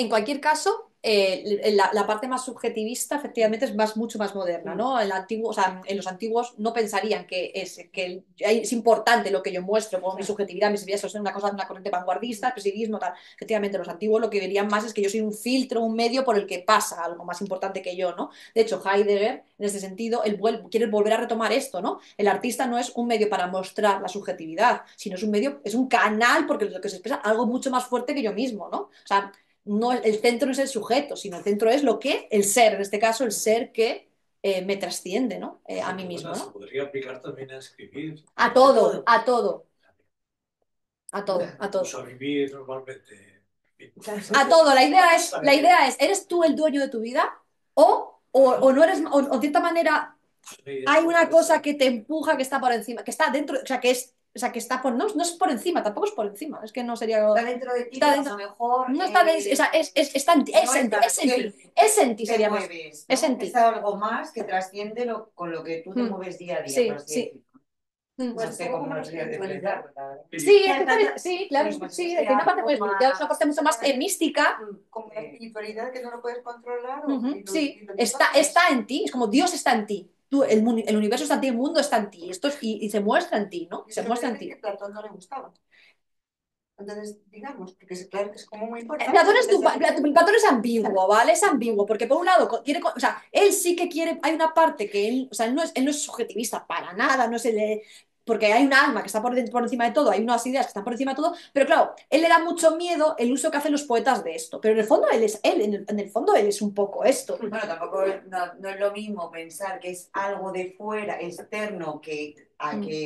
cualquier caso, la parte más subjetivista efectivamente es mucho más moderna, ¿no? O sea, en los antiguos no pensarían que es importante lo que yo muestro, como mi subjetividad, eso es una corriente vanguardista, el presiderismo, tal. Efectivamente, los antiguos lo que verían más es que yo soy un filtro, un medio por el que pasa algo más importante que yo, ¿no? De hecho, Heidegger, en ese sentido, él quiere volver a retomar esto, ¿no? El artista no es un medio para mostrar la subjetividad, sino es un medio, es un canal porque lo que se expresa algo mucho más fuerte que yo mismo, ¿no? O sea, no, el centro no es el sujeto, sino el centro es el ser, en este caso el ser que me trasciende, ¿no? A mí mismo, ¿no? Se podría aplicar también a escribir. A todo, a todo. A todo, a todo. Pues a vivir normalmente. A todo, la idea es, ¿eres tú el dueño de tu vida? O no eres, o de cierta manera hay una cosa que te empuja, que está por encima, que está dentro, que está no es por encima, tampoco es por encima, es que no sería... Está dentro de ti, está dentro, a lo mejor... No está dentro, está en ti, es en ti, sería más. Mueves, ¿no? Es en ti. Es algo más que trasciende con lo que tú te mueves día a día. Sí. No sé cómo lo sería diferenciar. Sí, claro, sí, de una parte, pues, es una parte mucho más mística. Como la espiritualidad que no lo puedes controlar. Sí, está en ti, es como Dios está en ti. El universo está en ti, el mundo está en ti, y se muestra en ti, ¿no? Se muestra en ti. Que a Platón no le gustaba. Entonces, digamos, porque claro que es como muy importante. Platón es ambiguo, ¿vale? Es ambiguo, porque por un lado quiere, o sea, él sí que quiere, hay una parte que él, o sea, él no es subjetivista para nada, no es porque hay un alma que está por encima de todo, hay unas ideas que están por encima de todo, pero claro, él le da mucho miedo el uso que hacen los poetas de esto, pero en el fondo él es él, en el fondo él es un poco esto. Bueno, tampoco no es lo mismo pensar que es algo de fuera, externo, que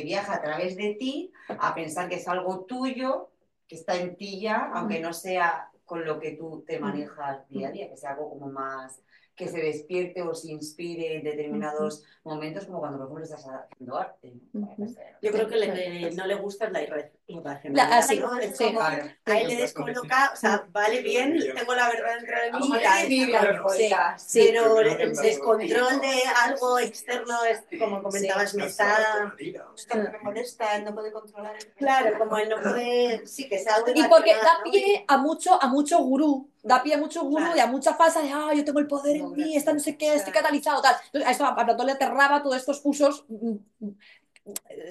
viaja a través de ti, a pensar que es algo tuyo, que está en ti ya, aunque no sea con lo que tú te manejas día a día, que sea algo como más que se despierte o se inspire en determinados momentos, como cuando, por ejemplo, estás haciendo arte, ¿no? Yo creo que lo que no le gusta es la irracionalidad, Sí, ¿no? Es sí. como, Claro. a él le descoloca, o sea, vale bien, tengo la verdad dentro de mí, Como y que tal, escribe al poeta. pero el descontrol de algo externo es, como comentabas, me está... Me molesta, él no puede controlar el... Claro, como él no puede... Sí, que sea algo Y porque irracional, da ¿no? pie a mucho gurú, da pie a mucho gurú Claro. y a mucha falsa de, yo tengo el poder en mí, está no sé qué, estoy catalizado, tal. Entonces, a esto a Platón le aterraba todos estos usos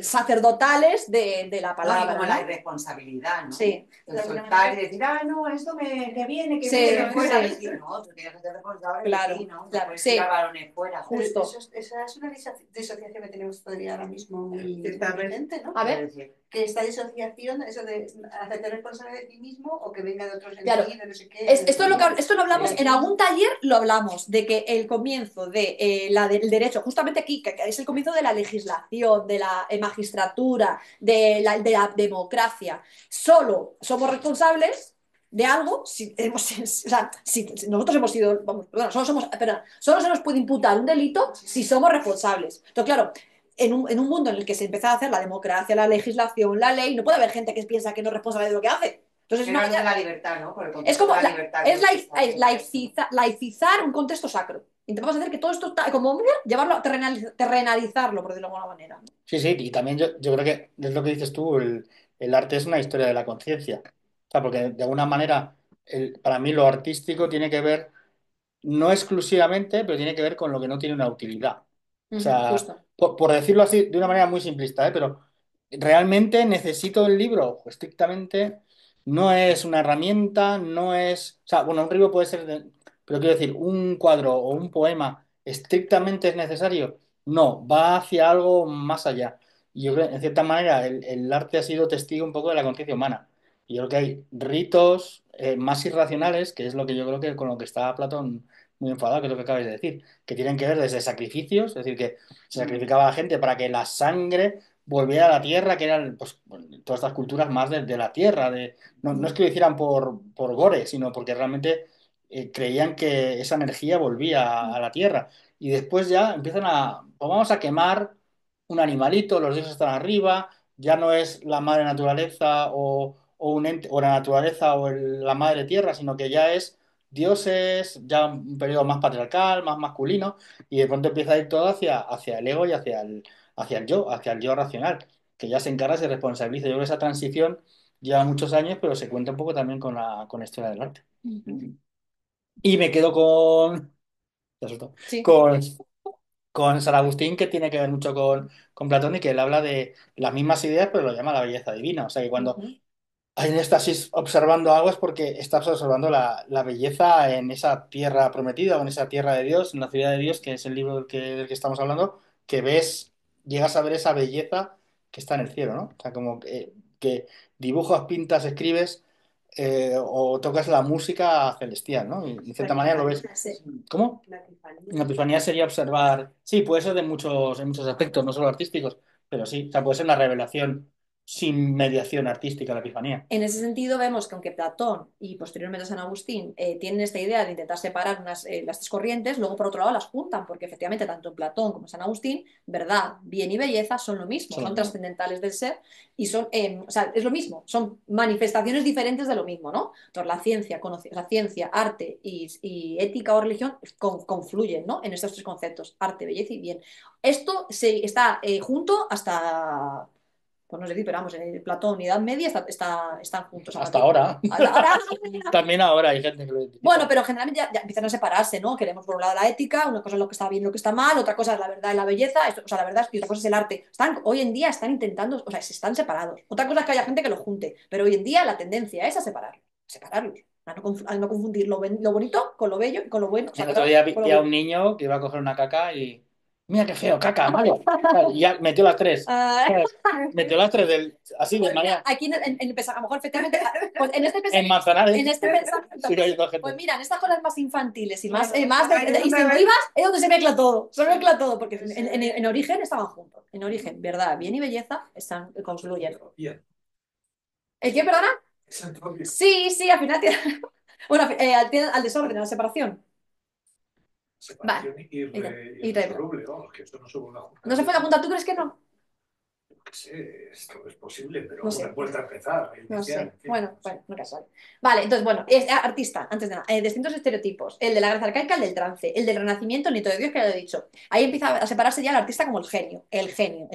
sacerdotales de la No, y palabra, como ¿no? la irresponsabilidad, ¿no? Sí. El soltar y decir, no, esto que viene, que Sí, viene fuera. sí. Decir, no, tú tienes que ser responsable Claro, de ti, ¿no? claro, No puedes sí. tirar balones fuera. Justo. Esa es una disociación que tenemos todavía ahora mismo muy Ciertamente. evidente, ¿no? A ver. Que esta disociación, eso de hacerte responsable de ti mismo o que venga de otros en Claro. ti, de no sé qué. Esto lo hablamos, en algún taller lo hablamos, de que el comienzo del derecho, justamente aquí, que es el comienzo de la legislación, de la magistratura, de la democracia, solo somos responsables de algo o sea, si nosotros hemos sido, vamos, perdón, solo se nos puede imputar un delito si somos responsables. Entonces, claro, en un mundo en el que se empieza a hacer la democracia, la legislación, la ley, no puede haber gente que piensa que no es responsable de lo que hace. Entonces, Pero de la libertad, ¿no? Por el es concepto como de la libertad. laicizar un contexto sacro. Intentamos hacer que todo esto, como llevarlo, terrenalizarlo, por decirlo de alguna manera. Sí, sí, y también yo creo que es lo que dices tú, el arte es una historia de la conciencia. O sea, porque de alguna manera, para mí lo artístico tiene que ver, no exclusivamente, pero tiene que ver con lo que no tiene una utilidad. O sea, Justo. por decirlo así, de una manera muy simplista, ¿eh? Pero realmente necesito el libro, estrictamente, no es una herramienta, no es, o sea, bueno, un libro puede ser, pero quiero decir, un cuadro o un poema estrictamente es necesario. No, va hacia algo más allá. Y yo creo, en cierta manera, el arte ha sido testigo un poco de la conciencia humana. Y yo creo que hay ritos más irracionales, que es lo que yo creo que con lo que está Platón muy enfadado, que es lo que acabas de decir, que tienen que ver desde sacrificios, es decir, que se sacrificaba a la gente para que la sangre volviera a la tierra, que eran pues, todas estas culturas más de la tierra. No es que lo hicieran por gore, sino porque realmente creían que esa energía volvía a la tierra. Y después ya empiezan pues vamos a quemar un animalito, los dioses están arriba, ya no es la madre naturaleza o un ente, o la naturaleza o la madre tierra, sino que ya es dioses, ya un periodo más patriarcal, más masculino, y de pronto empieza a ir todo hacia el ego y hacia el yo racional, que ya se encarga, se responsabiliza. Yo creo que esa transición lleva muchos años, pero se cuenta un poco también con la historia del arte. Y me quedo te asustó, Sí. con San Agustín, que tiene que ver mucho con Platón y que él habla de las mismas ideas, pero lo llama la belleza divina. O sea que cuando hay un éxtasis observando algo es porque estás observando la belleza en esa tierra prometida o en esa tierra de Dios, en la ciudad de Dios, que es el libro del que estamos hablando, que ves, llegas a ver esa belleza que está en el cielo, ¿no? O sea, como que dibujas, pintas, escribes o tocas la música celestial, ¿no? Y de cierta manera lo ves. ¿Cómo? La epifanía. La epifanía sería observar, sí, puede ser en muchos aspectos, no solo artísticos, pero sí, o sea, puede ser una revelación sin mediación artística la epifanía. En ese sentido vemos que aunque Platón y posteriormente San Agustín tienen esta idea de intentar separar las tres corrientes, luego por otro lado las juntan, porque efectivamente tanto Platón como San Agustín, verdad, bien y belleza son lo mismo, son trascendentales del ser y son, o sea, es lo mismo, son manifestaciones diferentes de lo mismo, ¿no? Entonces la ciencia, arte y ética o religión confluyen, ¿no? En estos tres conceptos, arte, belleza y bien. Esto está junto hasta pues no sé si, pero vamos, Platón y Edad Media están juntos. Hasta ahora. Ahora. También ahora hay gente que lo identifica. Bueno, pero generalmente ya empiezan a separarse, ¿no? Queremos por un lado la ética, una cosa es lo que está bien, lo que está mal, otra cosa es la verdad y la belleza, o sea, la verdad y otra cosa es el arte. Hoy en día están intentando, o sea, se están separados. Otra cosa es que haya gente que los junte, pero hoy en día la tendencia es a separarlos, a no confundir lo bonito con lo bello y con lo bueno. O sea, El otro día vi con lo a bueno. un niño que iba a coger una caca y Mira qué feo, caca, vale. Claro, y ya metió las tres. Ah, Metió las tres así de pues mira, manera. aquí a lo mejor efectivamente, pues en este En pensamiento, Manzanares. en este pensamiento, Sigo oyendo gente. pues mira, en estas cosas más infantiles y más, Bueno, más ay, no me instintivas es donde se mezcla todo. Se mezcla todo, porque en origen estaban juntos. En origen, verdad, bien y belleza están, confluyen. Bien, ¿El qué, perdona? es entropía. Sí, sí, al final tiene, bueno, al desorden, a la separación. Vale. Separación Irreversible. irresoluble, vamos, que esto no se vuelve a juntar. ¿No se puede apuntar? ¿Tú crees que no? Yo qué sé, esto es posible, pero No sé. una vuelta a empezar, a No iniciar, sé. en fin, Bueno, no sé. bueno, nunca sabe. Vale, entonces, bueno, es artista, antes de nada. Distintos estereotipos. El de la Grecia arcaica, el del trance. El del Renacimiento, el mito de Dios, que ya lo he dicho. Ahí empieza a separarse ya el artista como el genio, el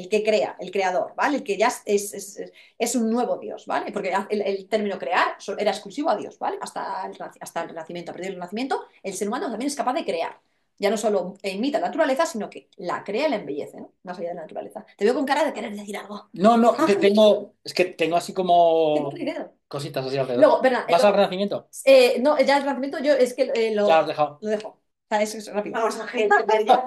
que crea, el creador, ¿vale? El que ya es un nuevo Dios, ¿vale? Porque el término crear era exclusivo a Dios, ¿vale? Hasta el Renacimiento. A partir del Renacimiento, el ser humano también es capaz de crear. Ya no solo imita la naturaleza, sino que la crea y la embellece, ¿no? Más allá de la naturaleza. Te veo con cara de querer decir algo. No, no, es que tengo así como cositas así alrededor. Luego, Bernard, ¿Vas al Renacimiento? no, ya el Renacimiento yo es que Ya lo has dejado. lo dejo. O sea, es rápido. Vamos a entender ya.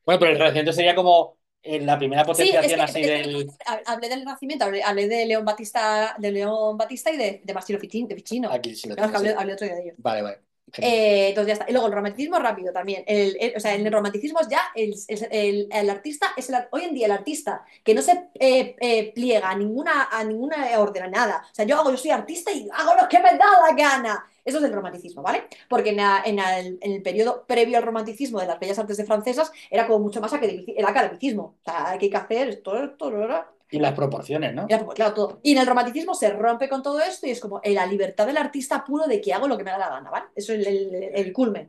Bueno, pero el Renacimiento sería como la primera Sí, es potenciación que, así del. hablé del Renacimiento, hablé de León Battista y de Marsilio Ficino. Aquí sí lo Claro, tengo. es que Sí. hablé otro día de ellos. Vale, vale. Genial. Entonces ya está. Y luego el romanticismo rápido también. O sea, en el romanticismo es ya el artista, hoy en día el artista que no se pliega a ninguna orden, a nada. O sea, yo soy artista y hago lo que me da la gana. Eso es el romanticismo, ¿vale? Porque en el periodo previo al romanticismo de las bellas artes de francesas era como mucho más el academicismo. O sea, ¿qué hay que hacer? Esto, Y las proporciones, ¿no? claro, todo. Y en el romanticismo se rompe con todo esto y es como la libertad del artista puro de que hago lo que me da la gana, ¿vale? Eso es el culmen.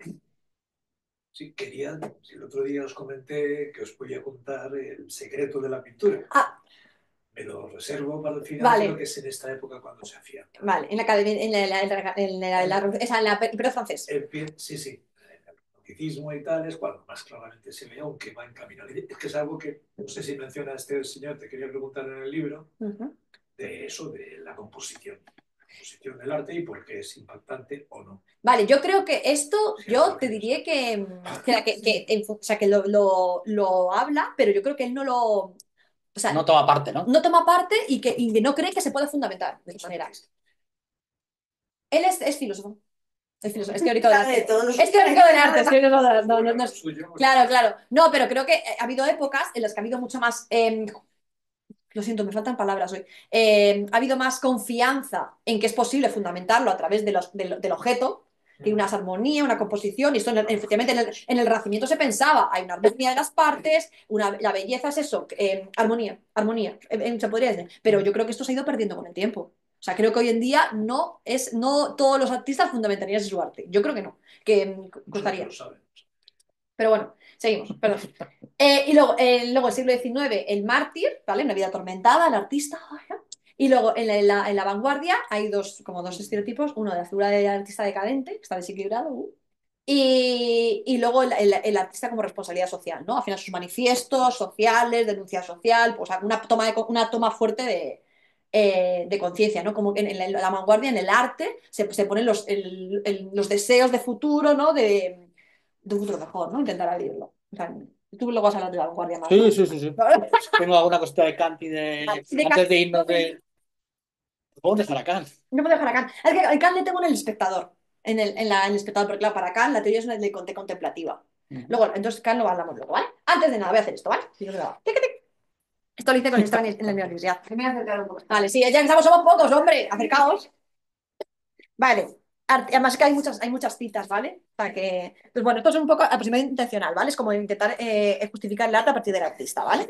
Sí, si el otro día os comenté que os voy a contar el secreto de la pintura. Ah, Me lo reservo para el final, Vale. creo que es en esta época cuando se hacía. vale, en la academia, en la periodo francés. Sí, sí. El romanticismo y tal es cuando más claramente se ve, aunque va en camino. Es que es algo que, no sé si menciona este señor, te quería preguntar en el libro, Ujú. de eso, de la composición. La composición del arte y por qué es impactante o no. Vale, yo creo que esto, Sí, yo lo te que diría o sea, que lo habla, pero yo creo que él no lo, o sea, No toma parte, ¿no? no toma parte y que no cree que se pueda fundamentar de esa manera. Él es filósofo. Es teórico del Sabe de arte. todos. Es teórico del arte. Es teórico no es- suyo, pues, Claro, claro. No, pero creo que ha habido épocas en las que ha habido mucho más. Lo siento, me faltan palabras hoy. Ha habido más confianza en que es posible fundamentarlo a través del objeto, que hay una armonía, una composición, y esto efectivamente en el Renacimiento se pensaba, hay una armonía de las partes, la belleza es eso, armonía, se podría decir, pero yo creo que esto se ha ido perdiendo con el tiempo. O sea, creo que hoy en día no todos los artistas fundamentarían su arte. Yo creo que no, que costaría. lo saben. Pero bueno, seguimos, perdón. Y luego el siglo XIX, el mártir, ¿vale? Una vida atormentada, el artista. Y luego en la vanguardia hay como dos estereotipos, uno de la figura del artista decadente, que está desequilibrado, y luego el artista como responsabilidad social, ¿no? Al final sus manifiestos sociales, denuncia social, pues una toma fuerte de conciencia, ¿no? Como que en la vanguardia, en el arte, se ponen los deseos de futuro, ¿no? De un futuro mejor, ¿no? Intentar vivirlo. O sea, tú luego vas a hablar de la vanguardia más, ¿no? Sí, sí, sí, sí. Tengo alguna cosita de Kant y de. Antes de irnos de. Vamos a dejar a Kant. No puedo dejar a Kant. Es que el Kant le tengo en el espectador. En el espectador, porque claro, para Kant la teoría es una de contemplativa. Luego, entonces Kant lo hablamos luego, ¿vale? Antes de nada, voy a hacer esto, ¿vale? Si no se me va. Tic, tic. Esto lo hice con Stan en la universidad. Me voy a acercar un poco. Vale, sí, ya que estamos, somos pocos, hombre, acercaos. Vale. Además que hay muchas citas, ¿vale? Para que. Pues bueno, esto es un poco aproximadamente intencional, ¿vale? Es como intentar justificar el arte a partir del artista, ¿vale?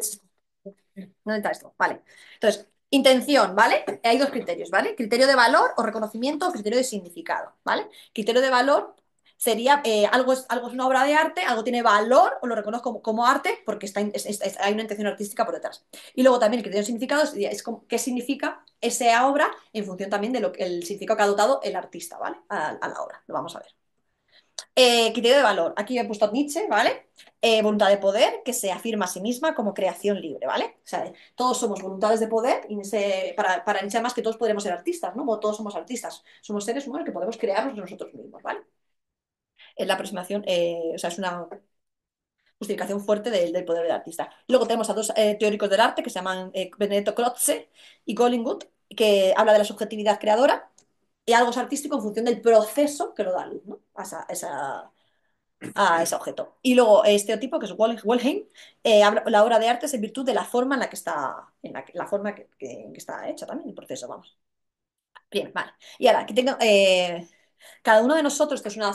¿Dónde está esto? Vale. Entonces, intención, ¿vale? Hay dos criterios, ¿vale? Criterio de valor o reconocimiento o criterio de significado, ¿vale? Criterio de valor sería algo es una obra de arte, algo tiene valor o lo reconozco como arte porque hay una intención artística por detrás. Y luego también el criterio de significado es qué significa esa obra en función también del significado que ha dotado el artista, ¿vale? A la obra. Lo vamos a ver. Criterio de valor. Aquí he puesto Nietzsche, ¿vale? Voluntad de poder que se afirma a sí misma como creación libre, ¿vale? O sea, todos somos voluntades de poder y para Nietzsche además que todos podremos ser artistas, ¿no? Todos somos artistas. Somos seres humanos que podemos crearnos nosotros mismos, ¿vale? Es la aproximación, o sea, es una justificación fuerte del poder del artista. Luego tenemos a dos teóricos del arte que se llaman Benedetto Croce y Collingwood, que habla de la subjetividad creadora y algo es artístico en función del proceso que lo da luz, ¿no? A ese objeto. Y luego este tipo, que es Wolheim, habla la obra de arte es en virtud de la forma en la que está, la forma en que está hecha también, el proceso, vamos. Bien, vale. Y ahora, que tengo, cada uno de nosotros, esto es una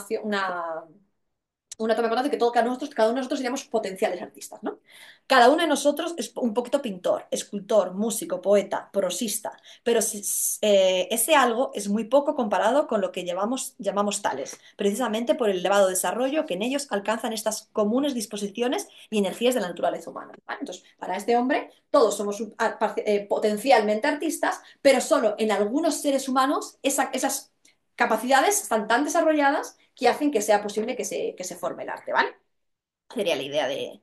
toma importante, que cada uno de nosotros seríamos potenciales artistas, ¿no? Cada uno de nosotros es un poquito pintor, escultor, músico, poeta, prosista, pero ese algo es muy poco comparado con lo que llamamos tales, precisamente por el elevado desarrollo que en ellos alcanzan estas comunes disposiciones y energías de la naturaleza humana, ¿vale? Entonces, para este hombre, todos somos potencialmente artistas, pero solo en algunos seres humanos esas capacidades están tan desarrolladas que hacen que sea posible que se forme el arte, ¿vale? Sería la idea de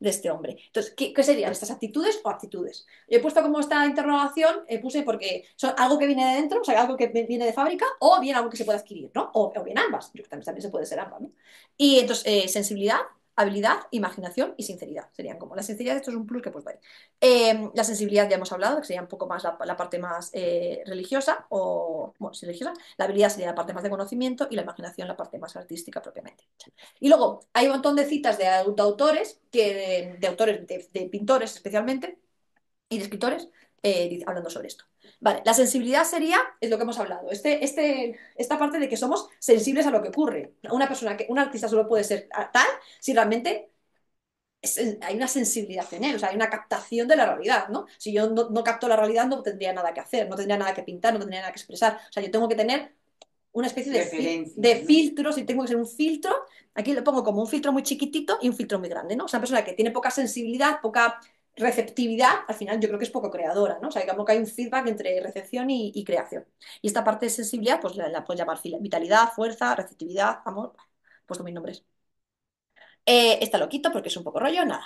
este hombre. Entonces, ¿qué serían estas actitudes o actitudes? Yo he puesto como esta interrogación, puse porque son algo que viene de dentro, o sea, algo que viene de fábrica, o bien algo que se puede adquirir, ¿no? O bien ambas, yo, también se puede ser ambas, ¿no? Y entonces, sensibilidad, habilidad, imaginación y sinceridad serían como. La sinceridad, esto es un plus que pues vale. La sensibilidad ya hemos hablado, que sería un poco más la parte más religiosa, o, bueno, sí, religiosa. La habilidad sería la parte más de conocimiento y la imaginación la parte más artística propiamente. Y luego hay un montón de citas de autores, de autores, de pintores especialmente, y de escritores, hablando sobre esto. Vale, la sensibilidad sería, es lo que hemos hablado, esta parte de que somos sensibles a lo que ocurre. Un artista solo puede ser tal si realmente hay una sensibilidad en él, o sea, hay una captación de la realidad, ¿no? Si yo no capto la realidad, no tendría nada que hacer, no tendría nada que pintar, no tendría nada que expresar. O sea, yo tengo que tener una especie de ¿no? filtro, si tengo que ser un filtro, aquí le pongo como un filtro muy chiquitito y un filtro muy grande, ¿no? O sea, una persona que tiene poca sensibilidad, poca receptividad, al final yo creo que es poco creadora, ¿no? O sea, digamos que hay un feedback entre recepción y creación. Y esta parte de sensibilidad, pues la puedes llamar vitalidad, fuerza, receptividad, amor, pues mis nombres. Esta lo quito porque es un poco rollo, nada.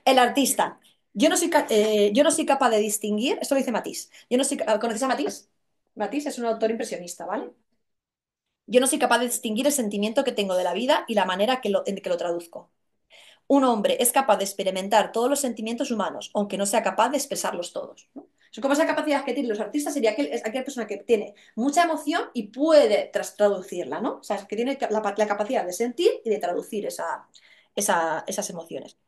El artista. Yo no soy capaz de distinguir, esto lo dice Matisse. ¿Conoces a Matisse? Matisse es un autor impresionista, ¿vale? Yo no soy capaz de distinguir el sentimiento que tengo de la vida y la manera en que lo traduzco. Un hombre es capaz de experimentar todos los sentimientos humanos, aunque no sea capaz de expresarlos todos, ¿no? Como esa capacidad que tienen los artistas sería es aquella persona que tiene mucha emoción y puede traducirla, ¿no? O sea, que tiene la capacidad de sentir y de traducir esas emociones.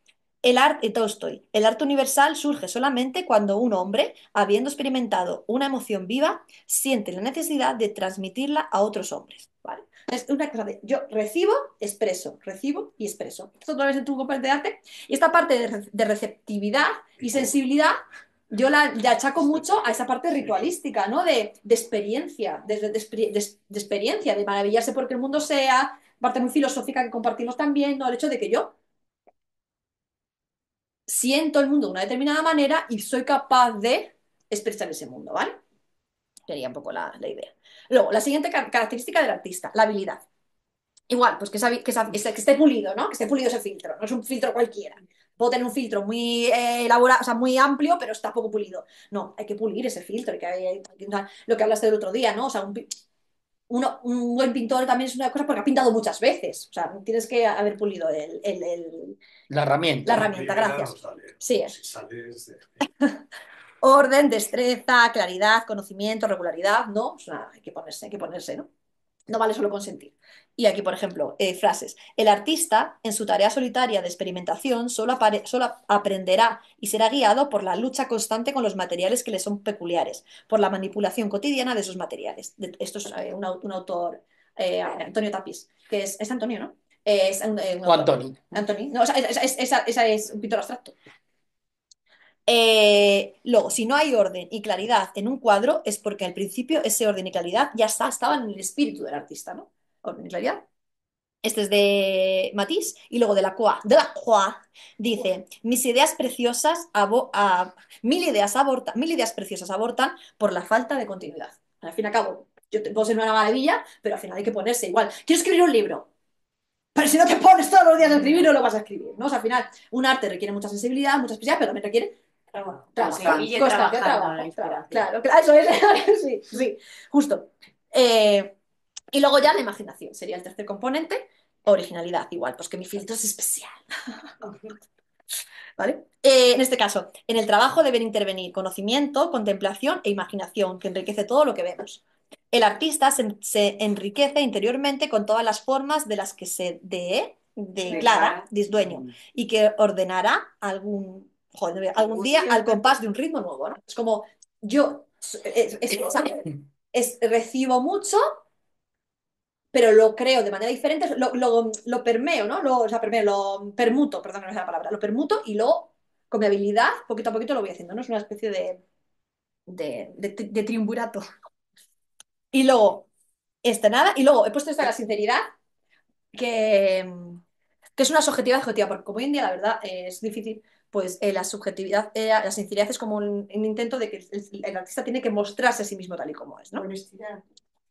El arte universal surge solamente cuando un hombre, habiendo experimentado una emoción viva, siente la necesidad de transmitirla a otros hombres, ¿vale? Es una cosa de yo recibo y expreso. Esto otra vez en tu componente de arte. Y esta parte de receptividad y sensibilidad, yo la achaco mucho a esa parte ritualística, ¿no? De experiencia, de experiencia, de maravillarse porque el mundo sea, parte muy filosófica que compartimos también, ¿no? El hecho de que yo siento el mundo de una determinada manera y soy capaz de expresar ese mundo, ¿vale? Sería un poco la idea. Luego, la siguiente característica del artista, la habilidad. Igual, pues que esté pulido, ¿no? Que esté pulido ese filtro, no es un filtro cualquiera. Puedo tener un filtro muy elaborado, o sea, muy amplio, pero está poco pulido. No, hay que pulir ese filtro, lo que hablaste del otro día, ¿no? O sea, un buen pintor también es una cosa porque ha pintado muchas veces. O sea, tienes que haber pulido La la herramienta. herramienta, Primera gracias. no sale. Sí, Si sales de... orden, destreza, claridad, conocimiento, regularidad, ¿no? Pues nada, hay que ponerse, ¿no? No vale solo consentir. Y aquí, por ejemplo, frases. El artista, en su tarea solitaria de experimentación, solo aprenderá y será guiado por la lucha constante con los materiales que le son peculiares, por la manipulación cotidiana de esos materiales. Esto es un autor, Antonio Tapis, que es Antonio, ¿no? Es un O autor. Antoni. Antonio, no, o sea, esa es un pintor abstracto. Luego, si no hay orden y claridad en un cuadro, es porque al principio ese orden y claridad ya estaban en el espíritu del artista, ¿no? Orden y claridad. Este es de Matisse y luego de la Croix dice, mil ideas preciosas abortan por la falta de continuidad. Al fin y al cabo, yo te puedo ser una maravilla, pero al final hay que ponerse igual. Quiero escribir un libro, pero si no te pones todos los días a escribir, no lo vas a escribir, ¿no? O sea, al final, un arte requiere mucha sensibilidad, mucha expresividad, pero también requiere trabajo, Constancia. constancia, trabajo. Claro, eso es, sí, sí, justo. Y luego ya la imaginación sería el tercer componente, Originalidad, igual, pues que mi filtro es especial. ¿Vale? En este caso, en el trabajo deben intervenir conocimiento, contemplación e imaginación, que enriquece todo lo que vemos. El artista se enriquece interiormente con todas las formas de las que se declara dueño y que ordenará algún día al compás de un ritmo nuevo, ¿no? Es como yo o sea, recibo mucho, pero lo creo de manera diferente, lo permeo, ¿no? O sea, lo permuto, perdón, no es la palabra, lo permuto y luego, con mi habilidad, poquito a poquito lo voy haciendo, ¿no? Es una especie de triunvirato. Y luego, nada, y luego he puesto esta la sinceridad, que, que es una subjetividad objetiva, porque como hoy en día, la verdad, es difícil, pues la subjetividad, la sinceridad es como un intento de que el artista tiene que mostrarse a sí mismo tal y como es, ¿no? Honestidad.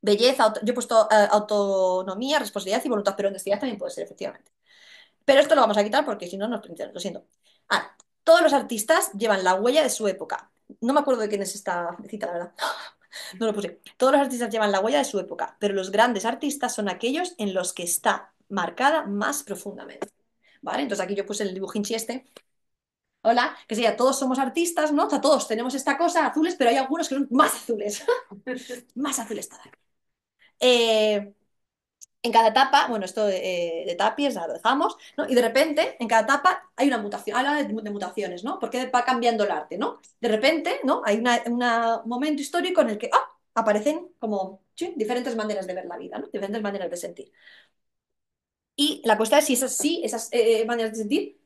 Belleza, yo he puesto autonomía, responsabilidad y voluntad, pero honestidad también puede ser, efectivamente. Pero esto lo vamos a quitar porque si no nos lo siento. Ah, todos los artistas llevan la huella de su época. No me acuerdo de quién es esta cita, la verdad. No lo puse. Todos los artistas llevan la huella de su época, pero los grandes artistas son aquellos en los que está marcada más profundamente. ¿Vale? Entonces aquí yo puse el dibujinchi este. Hola, que sería, todos somos artistas, ¿no? O sea, todos tenemos esta cosa, azules, pero hay algunos que son más azules. Más azules todavía. En cada etapa, bueno, esto de Tapies ya lo dejamos, ¿no? Y de repente, en cada etapa hay una mutación, habla de mutaciones, ¿no? Porque va cambiando el arte, ¿no? De repente, ¿no? Hay un momento histórico en el que aparecen como sí, diferentes maneras de ver la vida, ¿no? Diferentes maneras de sentir. Y la cuestión es si esas maneras de sentir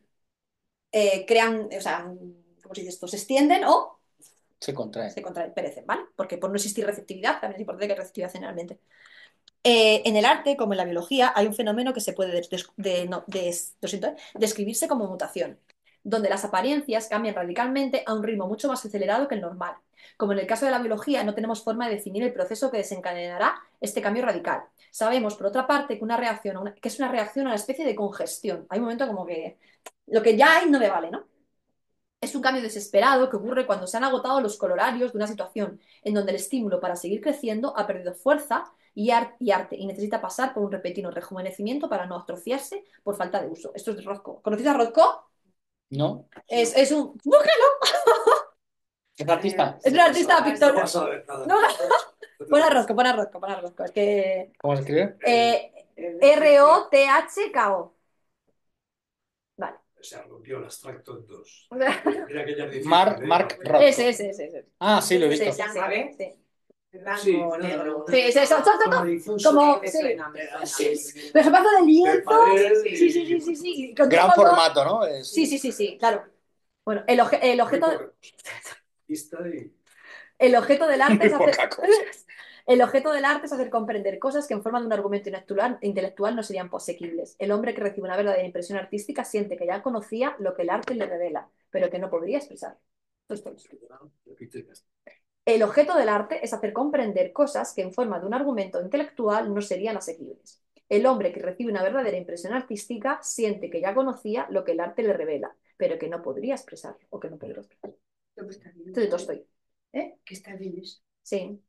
crean, o sea, ¿cómo se dice esto? Se extienden o Se contrae. perecen, ¿vale? Porque por no existir receptividad, también es importante que haya receptividad generalmente. En el arte, como en la biología, hay un fenómeno que se puede lo siento, describirse como mutación, donde las apariencias cambian radicalmente a un ritmo mucho más acelerado que el normal. Como en el caso de la biología, no tenemos forma de definir el proceso que desencadenará este cambio radical. Sabemos, por otra parte, que es una reacción a una especie de congestión. Hay un momento como que lo que ya hay no me vale, ¿no? Es un cambio desesperado que ocurre cuando se han agotado los colorarios de una situación en donde el estímulo para seguir creciendo ha perdido fuerza y arte y necesita pasar por un repentino rejuvenecimiento para no atrofiarse por falta de uso. Esto es de Rothko. ¿Conocéis a Rothko? ¿No? Es un... ¡Búscalo! ¿Es artista? Es un artista No pictórico. vas a ver nada. No, pon a Rothko. Es que... ¿Cómo se escribe? Rothko. Vale. Se rompió el abstracto en dos. Mira que ella dice Mark Rothko. Ese. Ah, sí, lo he visto. Sí. Blanco, Sí, negro. Sí, es eso. como difuso. Como, Me sí. suena. Pero se pasa de lienzo. Padre, Sí. Con Gran todo- formato, ¿no? Es... Sí, claro. Bueno, el objeto, y el objeto del arte es hacer... Poca cosa. El objeto del arte es hacer comprender cosas que en forma de un argumento intelectual no serían posequibles. El hombre que recibe una verdadera impresión artística siente que ya conocía lo que el arte le revela, pero que no podría expresar. El objeto del arte es hacer comprender cosas que en forma de un argumento intelectual no serían asequibles. El hombre que recibe una verdadera impresión artística siente que ya conocía lo que el arte le revela, pero que no podría expresar o que no podría expresar. Esto de Tolstoy. ¿Eh? Que está bien eso. Sí.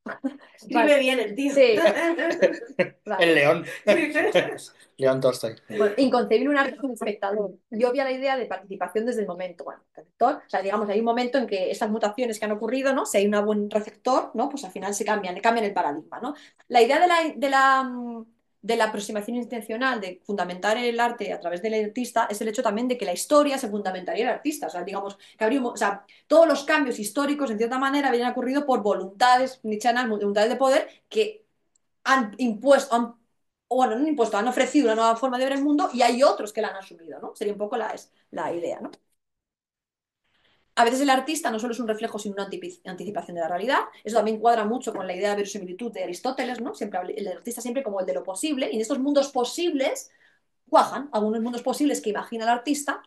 Escribe bien el tío. Sí. El león. León Tolstoy. Bueno, inconcebible un arte sin espectador. Yo obvia la idea de participación desde el momento. Bueno, receptor, o sea, digamos, hay un momento en que estas mutaciones que han ocurrido, ¿no? Si hay un buen receptor, ¿no? Pues al final cambian el paradigma, ¿no? La idea de la aproximación intencional, de fundamentar el arte a través del artista, es el hecho también de que la historia se fundamentaría en el artista. O sea, digamos, que o sea, todos los cambios históricos, en cierta manera, habían ocurrido por voluntades nietzscheanas, voluntades de poder, que han impuesto, bueno, no han impuesto, han ofrecido una nueva forma de ver el mundo y hay otros que la han asumido, ¿no? Sería un poco la idea, ¿no? A veces el artista no solo es un reflejo, sino una anticipación de la realidad. Eso también cuadra mucho con la idea de verosimilitud de Aristóteles, ¿no? Siempre, el artista siempre como el de lo posible, y en estos mundos posibles cuajan, algunos mundos posibles que imagina el artista,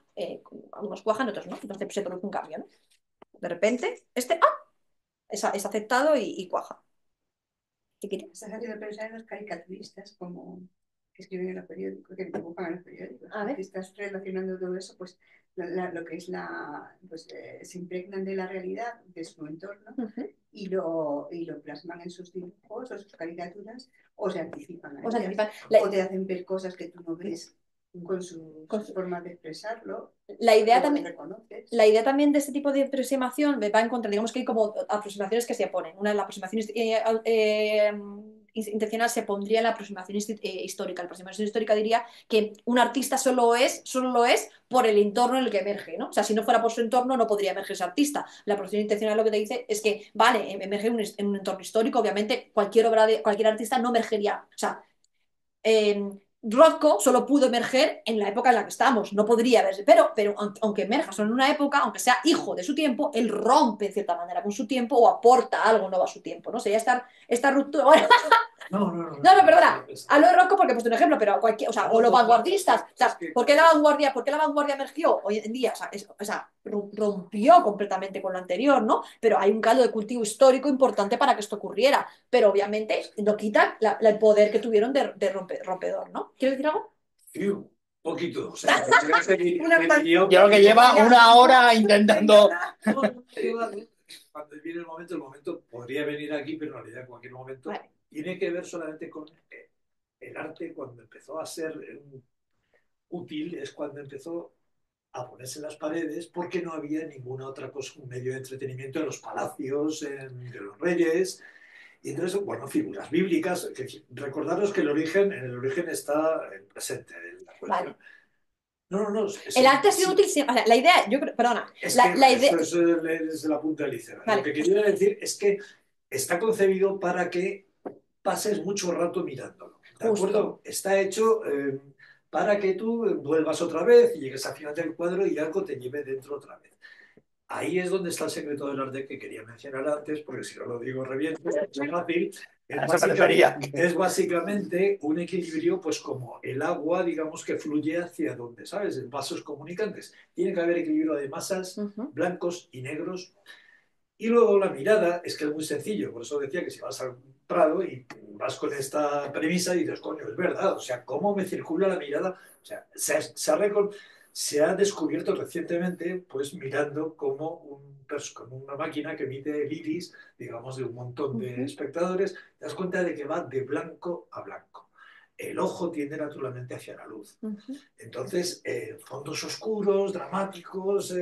algunos cuajan, otros no, entonces se produce un cambio, ¿no? De repente, es aceptado y cuaja. ¿Qué quieres? Estás haciendo pensar en los caricaturistas como que escriben en los periódicos, que dibujan en los periódicos. A ver. Si estás relacionando todo eso, pues lo que es pues, se impregnan de la realidad, de su entorno, y lo plasman en sus dibujos o sus caricaturas, o se anticipan a O sea, ellas, la, o te hacen ver cosas que tú no ves con su forma de expresarlo, la idea lo también, reconoces. la idea también de este tipo de aproximación va en contra, digamos que hay como aproximaciones que se ponen. Una de las aproximaciones intencional se pondría en la aproximación histórica. La aproximación histórica diría que un artista solo lo es por el entorno en el que emerge, ¿no? O sea, si no fuera por su entorno no podría emerger ese artista. La aproximación intencional lo que te dice es que, vale, emerge en un entorno histórico, obviamente cualquier obra de cualquier artista no emergería. O sea, Rothko solo pudo emerger en la época en la que estamos, no podría verse, pero aunque emerja solo en una época, aunque sea hijo de su tiempo, él rompe en cierta manera con su tiempo o aporta algo nuevo a su tiempo, ¿no? Sería esta ruptura. Bueno, no, perdona, hablo de Rothko porque he puesto un ejemplo, pero o sea, o los vanguardistas, o sea, ¿por qué la vanguardia emergió hoy en día? O sea, rompió completamente con lo anterior, ¿no? Pero hay un caldo de cultivo histórico importante para que esto ocurriera, pero obviamente no quita el poder que tuvieron de rompedor, ¿no? ¿Quieres decir algo? Sí, un poquito. O sea, Yo creo que lleva una hora intentando. Cuando viene el momento podría venir aquí, pero en realidad en cualquier momento Vale. tiene que ver solamente con el arte. Cuando empezó a ser útil es cuando empezó a ponerse en las paredes, porque no había ninguna otra cosa, un medio de entretenimiento en los palacios, de los reyes. Y entonces, bueno, figuras bíblicas. Recordaros que en el origen está el presente de la cuestión. Vale. No. El arte ha sido útil, o sea, la idea, yo creo, perdona, Es la que idea. eso es la punta del iceberg. Vale. Lo que quería decir es que está concebido para que pases mucho rato mirándolo. ¿De Justo. acuerdo? Está hecho para que tú vuelvas otra vez y llegues al final del cuadro y algo te lleve dentro otra vez. Ahí es donde está el secreto del arte que quería mencionar antes, porque si no lo digo reviento, es fácil. Es básicamente un equilibrio, pues como el agua, digamos, que fluye hacia donde, ¿sabes? En vasos comunicantes. Tiene que haber equilibrio de masas, blancos y negros. Y luego la mirada, es que es muy sencillo, por eso decía que si vas al Prado y vas con esta premisa y dices, coño, es verdad, o sea, ¿cómo me circula la mirada? O sea, se ha descubierto recientemente, pues mirando como con una máquina que mide el iris, digamos, de un montón de espectadores, te das cuenta de que va de blanco a blanco. El ojo tiende naturalmente hacia la luz. Entonces, fondos oscuros, dramáticos,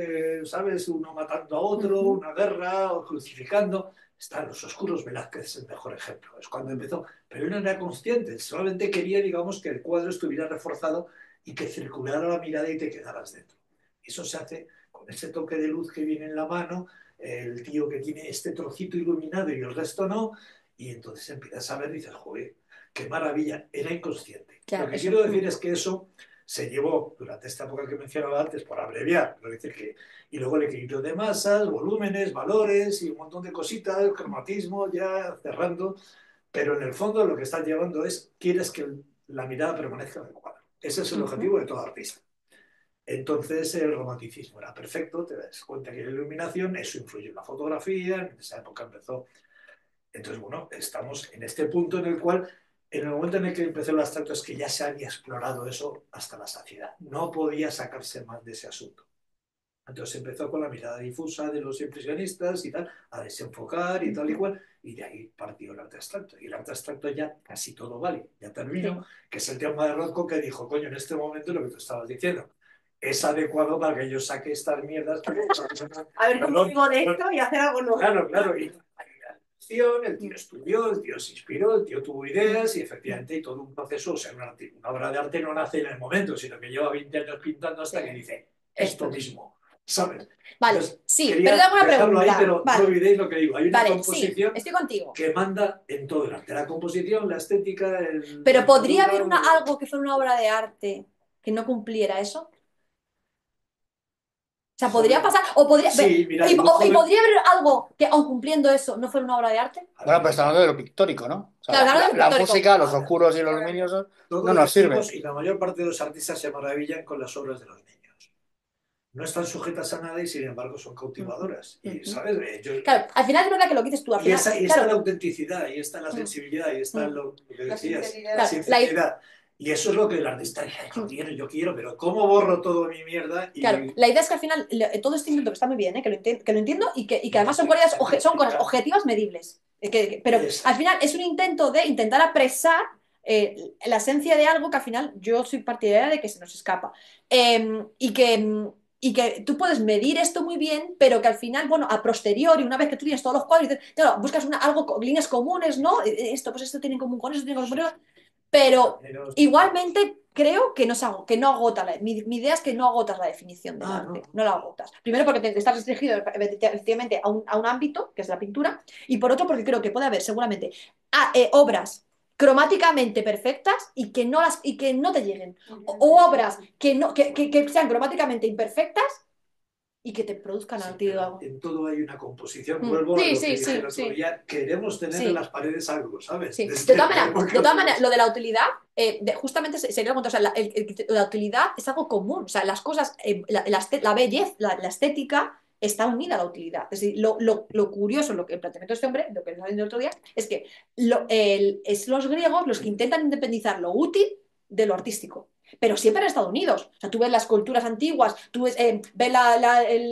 ¿sabes? Uno matando a otro, una guerra, o crucificando. Están los oscuros. Velázquez es el mejor ejemplo. Es cuando empezó. Pero él no era consciente. Solamente quería, digamos, que el cuadro estuviera reforzado y que circulara la mirada y te quedaras dentro. Eso se hace con ese toque de luz que viene en la mano, el tío que tiene este trocito iluminado y el resto no, y entonces empiezas a ver y dices, joder, qué maravilla, era inconsciente. Claro, lo que eso, quiero decir es que eso se llevó durante esta época que mencionaba antes, por abreviar, y luego el equilibrio de masas, volúmenes, valores y un montón de cositas, el cromatismo, ya cerrando, pero en el fondo lo que estás llevando es, quieres que la mirada permanezca en el cuadro. Ese es el objetivo de todo artista. Entonces el romanticismo era perfecto, te das cuenta que la iluminación, eso influyó en la fotografía, en esa época empezó. Entonces, bueno, estamos en este punto en el cual, en el momento en el que empezó el abstracto, es que ya se había explorado eso hasta la saciedad. No podía sacarse más de ese asunto. Entonces empezó con la mirada difusa de los impresionistas y tal, a desenfocar y tal y cual, y de ahí partió el arte abstracto. Y el arte abstracto ya casi todo vale, ya termino, que es el tema de Rothko que dijo, coño, en este momento lo que tú estabas diciendo, es adecuado para que yo saque estas mierdas. A ver cómo vivo de esto y hacer algo nuevo. Claro. Y el tío estudió, el tío se inspiró, el tío tuvo ideas y efectivamente hay todo un proceso. O sea, una obra de arte no nace en el momento, sino que lleva 20 años pintando hasta que dice esto mismo. ¿Sabes? Vale, Entonces, sí, pero dame una pregunta. Ahí, pero vale. no olvidéis lo que digo. Hay una composición estoy contigo. que manda en todo el arte. La composición, la estética... Pero ¿podría haber algo que fuera una obra de arte que no cumpliera eso? O sea, ¿podría pasar? ¿O podría, sí, mira, y podría haber algo que, aun cumpliendo eso, no fuera una obra de arte? Bueno, pero está hablando de lo pictórico, ¿no? O sea, claro, la música, los oscuros y los luminosos no nos sirven. Y la mayor parte de los artistas se maravillan con las obras de los niños. No están sujetas a nada y sin embargo son cautivadoras. Y, ¿sabes? Claro, al final es verdad que lo que dices tú. Al final, y está la autenticidad, y está la sensibilidad, y está lo que decías, la sinceridad. Y eso es lo que el artista dice, yo quiero, pero ¿cómo borro toda mi mierda? Claro, la idea es que al final todo este intento que está muy bien, que lo entiendo y que además son son cosas objetivas medibles. Pero al final es un intento de intentar apresar la esencia de algo que al final yo soy partidaria de que se nos escapa. Y que tú puedes medir esto muy bien, pero que al final, bueno, a posteriori, una vez que tú tienes todos los cuadros, claro, buscas líneas comunes, ¿no? Pues esto tiene en común con eso, tiene en común con eso, pero igualmente creo que que no agota mi idea es que no agotas la definición del arte, no la agotas. Primero porque estás restringido efectivamente a un ámbito, que es la pintura, y por otro porque creo que puede haber seguramente obras cromáticamente perfectas y que no te lleguen, o obras que sean cromáticamente imperfectas y que te produzcan Sí, algo. en todo hay una composición. Vuelvo a Sí, lo que sí, dije el sí, otro sí. día. Queremos tener en Sí. las paredes algo, ¿sabes? Sí. De todas maneras, lo de la utilidad, justamente sería lo contrario. O sea, la utilidad es algo común. O sea, las cosas, la belleza, la estética está unida a la utilidad. Es decir, lo curioso, lo que el planteamiento de este hombre, lo que nos el otro día, es que es los griegos los que intentan independizar lo útil de lo artístico. Pero siempre en Estados Unidos. O sea, tú ves las culturas antiguas, tú ves el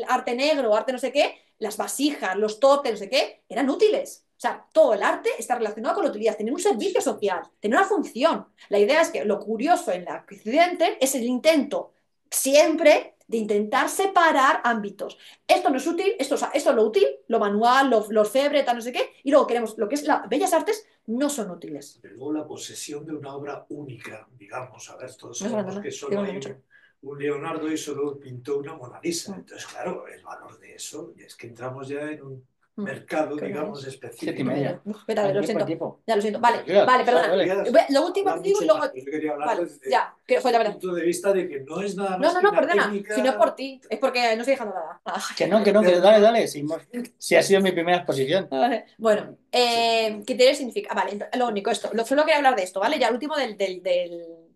arte negro, arte no sé qué, las vasijas, los tótems, no sé qué, eran útiles. O sea, todo el arte está relacionado con la utilidad, tener un servicio social, tener una función. La idea es que lo curioso en la Occidente es el intento siempre de intentar separar ámbitos. Esto no es útil, esto es lo útil, lo manual, lo orfebre, tal, no sé qué, y luego queremos lo que es las bellas artes, no son útiles. Pero luego la posesión de una obra única, digamos, a ver, todos No sabemos que solo hay mucho. un Leonardo y solo pintó una Mona Lisa. Entonces, claro, el valor de eso es que entramos ya en un mercado, digamos, específico. 7:30. Espera, lo siento. Tiempo. Ya lo siento. Vale, Tranquila, vale, perdona. vale. Lo último que digo y luego. Yo quería hablar Vale, desde ya, que fue la el verdad. punto de vista de que no es nada No, más no, que no, una perdona. técnica. Si no es por ti, es porque no estoy dejando nada. Que no, dale. Si ha sido mi primera exposición. Bueno, ¿qué tiene significa? Vale, lo único, solo quería hablar de esto, ¿vale? Ya el último de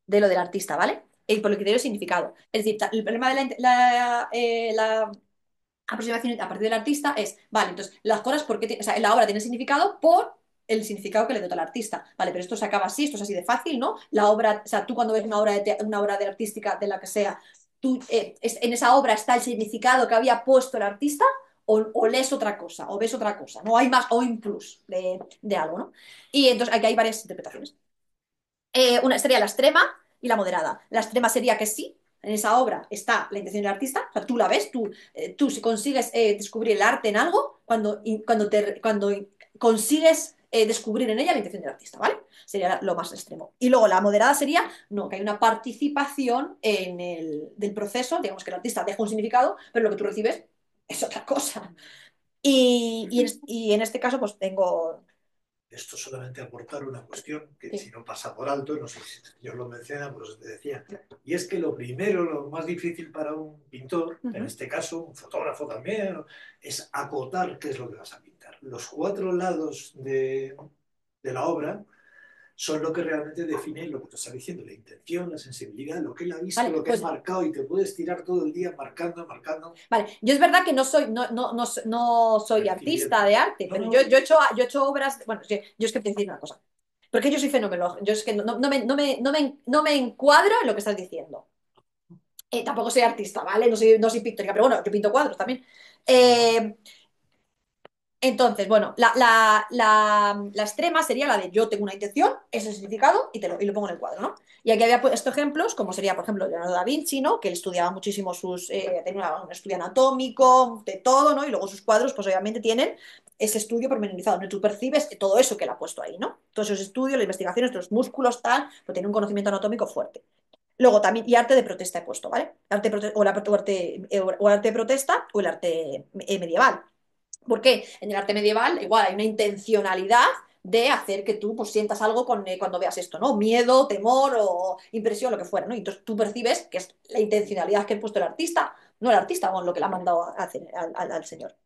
lo del artista, ¿vale? Y por lo que tiene significado. Es decir, el problema de la aproximación a partir del artista es, vale, entonces las cosas, o sea, la obra tiene significado por el significado que le dota al artista, vale, pero esto se acaba así, esto es así de fácil, ¿no? La obra, o sea, tú cuando ves una obra de artística de la que sea, en esa obra está el significado que había puesto el artista o lees otra cosa, o ves otra cosa, ¿no? Hay más, o un plus de algo, ¿no? Y entonces aquí hay varias interpretaciones. Una sería la extrema y la moderada. La extrema sería que sí, en esa obra está la intención del artista, o sea, tú la ves, tú si consigues descubrir el arte en algo, cuando consigues descubrir en ella la intención del artista, ¿vale? Sería lo más extremo. Y luego la moderada sería, no, que hay una participación del proceso, digamos que el artista deja un significado, pero lo que tú recibes es otra cosa. Y en este caso, pues tengo. Esto solamente aportar una cuestión que si no pasa por alto, no sé si yo lo menciona, pues te decía, y es que lo primero, lo más difícil para un pintor, en este caso un fotógrafo también, es acotar qué es lo que vas a pintar. Los 4 lados de la obra son lo que realmente define lo que te está diciendo, la intención, la sensibilidad, lo que él ha visto, Vale, lo que pues, es marcado, y te puedes tirar todo el día marcando. Vale, yo es verdad que no soy artista de arte, pero No. yo he hecho obras, bueno, yo es que te decir una cosa, porque yo soy fenomenológico, yo es que no me encuadro en lo que estás diciendo. Tampoco soy artista, ¿vale? No soy pictórica, pero bueno, yo pinto cuadros también. Eh, entonces, bueno, la extrema sería la de yo tengo una intención, ese significado y lo pongo en el cuadro, ¿no? Y aquí había puesto ejemplos, como sería, por ejemplo, Leonardo da Vinci, ¿no? Que él estudiaba muchísimo tenía un estudio anatómico, de todo, ¿no? Y luego sus cuadros, pues obviamente tienen ese estudio pormenorizado, ¿no? Y tú percibes todo eso que él ha puesto ahí, ¿no? Todos esos estudios, las investigaciones, los músculos, tal, pues tiene un conocimiento anatómico fuerte. Luego también, y arte de protesta he puesto, ¿vale? O arte de protesta o el arte medieval. Porque en el arte medieval igual hay una intencionalidad de hacer que tú pues, sientas algo cuando veas esto, ¿no? Miedo, temor o impresión, lo que fuera, ¿no? Y entonces tú percibes que es la intencionalidad que ha puesto el artista, no el artista, o lo que le ha mandado a hacer al señor.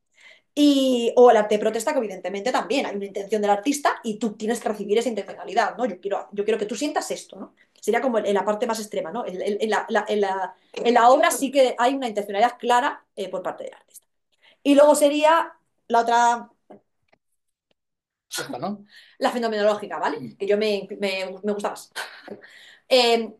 O el arte de protesta, que evidentemente también hay una intención del artista y tú tienes que recibir esa intencionalidad, ¿no? Yo quiero que tú sientas esto, ¿no? Sería como en la parte más extrema, ¿no? En la obra sí que hay una intencionalidad clara por parte del artista. Y luego sería la otra Esta, ¿no? La fenomenológica, ¿vale? Que yo me gusta más. Eh,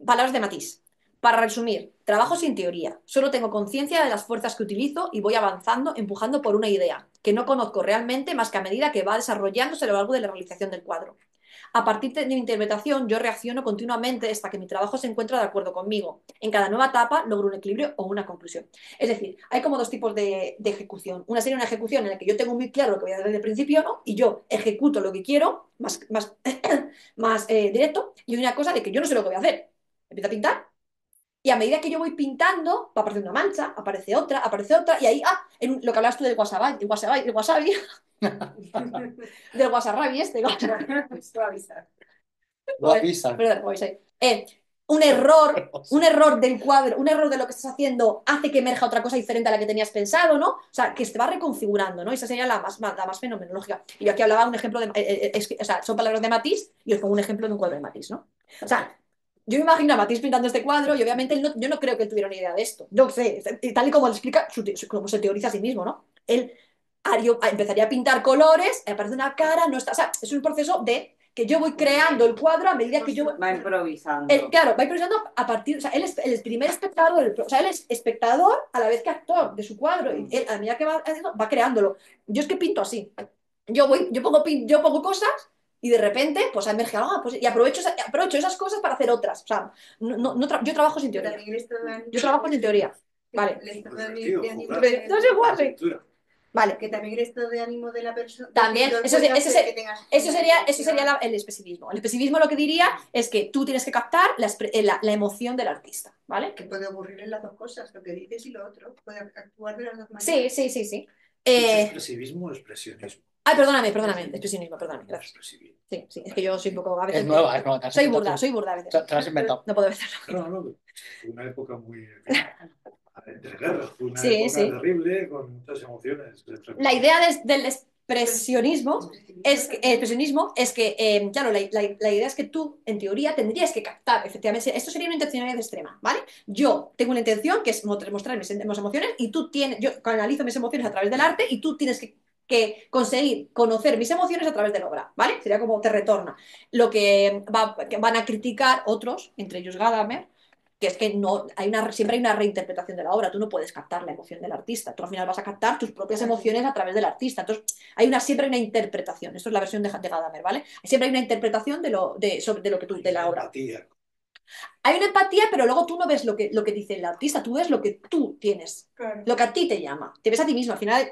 Palabras de Matisse. Para resumir, trabajo sin teoría. Solo tengo conciencia de las fuerzas que utilizo y voy avanzando, empujando por una idea, que no conozco realmente más que a medida que va desarrollándose a lo largo de la realización del cuadro. A partir de mi interpretación, yo reacciono continuamente hasta que mi trabajo se encuentra de acuerdo conmigo. En cada nueva etapa logro un equilibrio o una conclusión. Es decir, hay como dos tipos de ejecución. Una sería una ejecución en la que yo tengo muy claro lo que voy a hacer desde el principio, ¿no? Y yo ejecuto lo que quiero, más directo, y una cosa de que yo no sé lo que voy a hacer. Empiezo a pintar y a medida que yo voy pintando, va apareciendo una mancha, aparece otra, y ahí, lo que hablas tú del wasabi, del wasabi Suavizar. Lo avisan. Perdón, wasabi. Un error del cuadro, un error de lo que estás haciendo hace que emerja otra cosa diferente a la que tenías pensado, ¿no? O sea, que se va reconfigurando, ¿no? Esa sería la más fenomenológica. Y yo aquí hablaba un ejemplo o sea, son palabras de Matisse y os pongo un ejemplo de un cuadro de Matisse, ¿no? O sea, yo me imagino a Matisse pintando este cuadro y obviamente yo no creo que él tuviera una idea de esto. No sé, tal y como lo explica, como se teoriza a sí mismo, ¿no? Él empezaría a pintar colores, aparece una cara, no está, o sea, es un proceso de que yo voy creando el cuadro a medida que yo voy... Va improvisando. Claro, va improvisando a partir, o sea, él es el primer espectador, o sea, él es espectador a la vez que actor de su cuadro, y él a medida que va haciendo, va creándolo. Yo es que pinto así. Yo pongo cosas y de repente, pues emerge algo, pues, y aprovecho esas cosas para hacer otras. O sea, yo trabajo sin teoría. También el estado de ánimo- Yo trabajo sin teoría. Vale. El estado Divertido, de ánimo jugar. de- No se guarde. Pintura. Vale. Que también el estado de ánimo de la persona. También, del eso, pintor eso, puede hacer que tengas eso una sería, emoción. el especificismo. El especificismo lo que diría es que tú tienes que captar la emoción del artista, ¿vale? Que puede ocurrir en las dos cosas, lo que dices y lo otro. Puede actuar de las dos Sí, maneras. sí, sí, sí. ¿Es expresivismo o expresionismo? Ay, perdóname, expresionismo, perdóname. Gracias. Expresivismo. Sí, sí, es que yo soy un poco a veces. Es nueva, es nueva. te has Soy inventado tú. burda a veces. Te lo has inventado. No puedo hacerlo. No, no, fue una época muy... entre guerras, fue una Sí, época sí. terrible con muchas emociones. La idea del expresionismo es que, claro, la idea es que tú, en teoría, tendrías que captar, efectivamente, esto sería una intencionalidad extrema, ¿vale? Yo tengo una intención que es mostrar mis emociones y yo canalizo mis emociones a través del arte y tú tienes que conseguir conocer mis emociones a través de la obra, ¿vale? Sería como te retorna. Lo que van a criticar otros, entre ellos Gadamer, que es que siempre hay una reinterpretación de la obra, tú no puedes captar la emoción del artista, tú al final vas a captar tus propias emociones a través del artista, entonces siempre hay una interpretación, esto es la versión de Gadamer, ¿vale? Siempre hay una interpretación sobre lo que de la obra. Empatía. Hay una empatía, pero luego tú no ves lo que dice el artista, tú ves lo que tú tienes, Claro. lo que a ti te llama, te ves a ti mismo, al final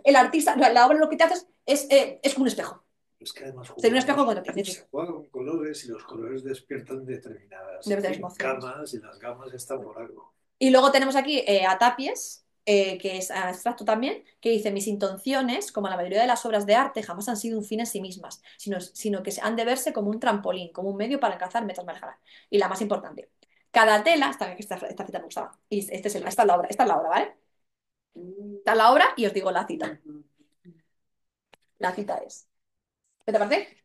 el artista, la obra lo que te hace es como un espejo. Es que además Sería un espejo cuando te se dices. juega con colores y los colores despiertan determinadas Emociones. gamas y las gamas están por algo. Y luego tenemos aquí a Tapies, que es abstracto también, que dice: mis intenciones, como la mayoría de las obras de arte, jamás han sido un fin en sí mismas, sino que han de verse como un trampolín, como un medio para alcanzar metas más grandes. Y la más importante, cada tela, esta cita me gustaba, y esta es la obra, ¿vale? Esta es la obra y os digo la cita. La cita es, ¿qué te parece?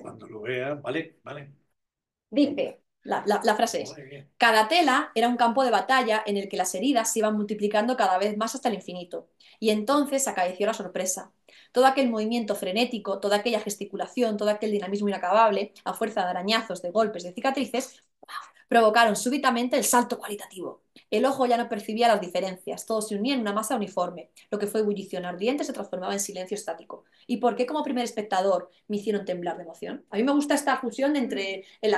Cuando lo vea, vale. Dice, la frase es: Muy bien. cada tela era un campo de batalla en el que las heridas se iban multiplicando cada vez más hasta el infinito. Y entonces acaeció la sorpresa. Todo aquel movimiento frenético, toda aquella gesticulación, todo aquel dinamismo inacabable, a fuerza de arañazos, de golpes, de cicatrices, provocaron súbitamente el salto cualitativo. El ojo ya no percibía las diferencias, todo se unía en una masa uniforme. Lo que fue ebullición ardiente se transformaba en silencio estático. ¿Y por qué como primer espectador me hicieron temblar de emoción? A mí me gusta esta fusión entre el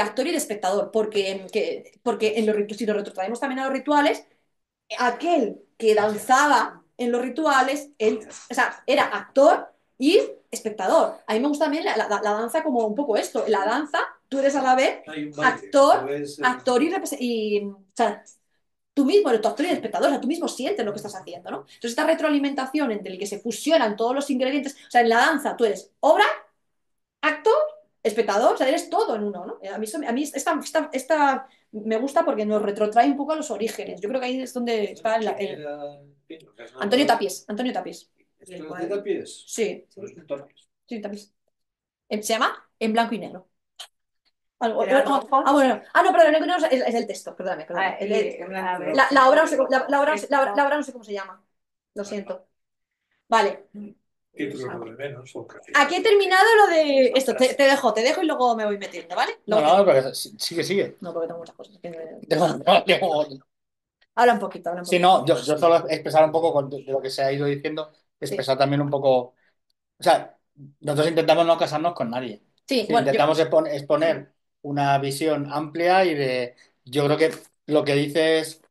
actor y el espectador, porque si lo retrotraemos también a los rituales, aquel que danzaba en los rituales, o sea, era actor y espectador. A mí me gusta también la danza como un poco esto. La danza, tú eres a la vez Hay un baile, actor, ¿no? Es, o sea, tú mismo eres tu actor y el espectador, o sea, tú mismo sientes lo que estás haciendo, ¿no? Entonces esta retroalimentación entre el que se fusionan todos los ingredientes, o sea, en la danza tú eres obra, actor, espectador, o sea, eres todo en uno, ¿no? A mí esta me gusta porque nos retrotrae un poco a los orígenes. Yo creo que ahí es donde está ¿quién era? Antonio Tapies. Antonio Tapies. ¿Esto es de Tapies? Sí, No es un Tapies. sí, Tapies. Se llama En blanco y negro. Pero Bueno. No, perdón, en blanco y negro es el texto, perdóname. Ah, La obra no sé cómo se llama. Lo siento. Vale. Títulos no de menos. O casi. Aquí he terminado lo de esto. Te dejo y luego me voy metiendo, ¿vale? No, Luego no, pero sigue. No, porque tengo muchas cosas. Habla un poquito, habla un Sí, poquito. no, yo solo expresar un poco de lo que se ha ido diciendo, Sí, expresar también un poco. O sea, nosotros intentamos no casarnos con nadie. sí, Sí, bueno, intentamos exponer una visión amplia y de. Yo creo que lo que dices,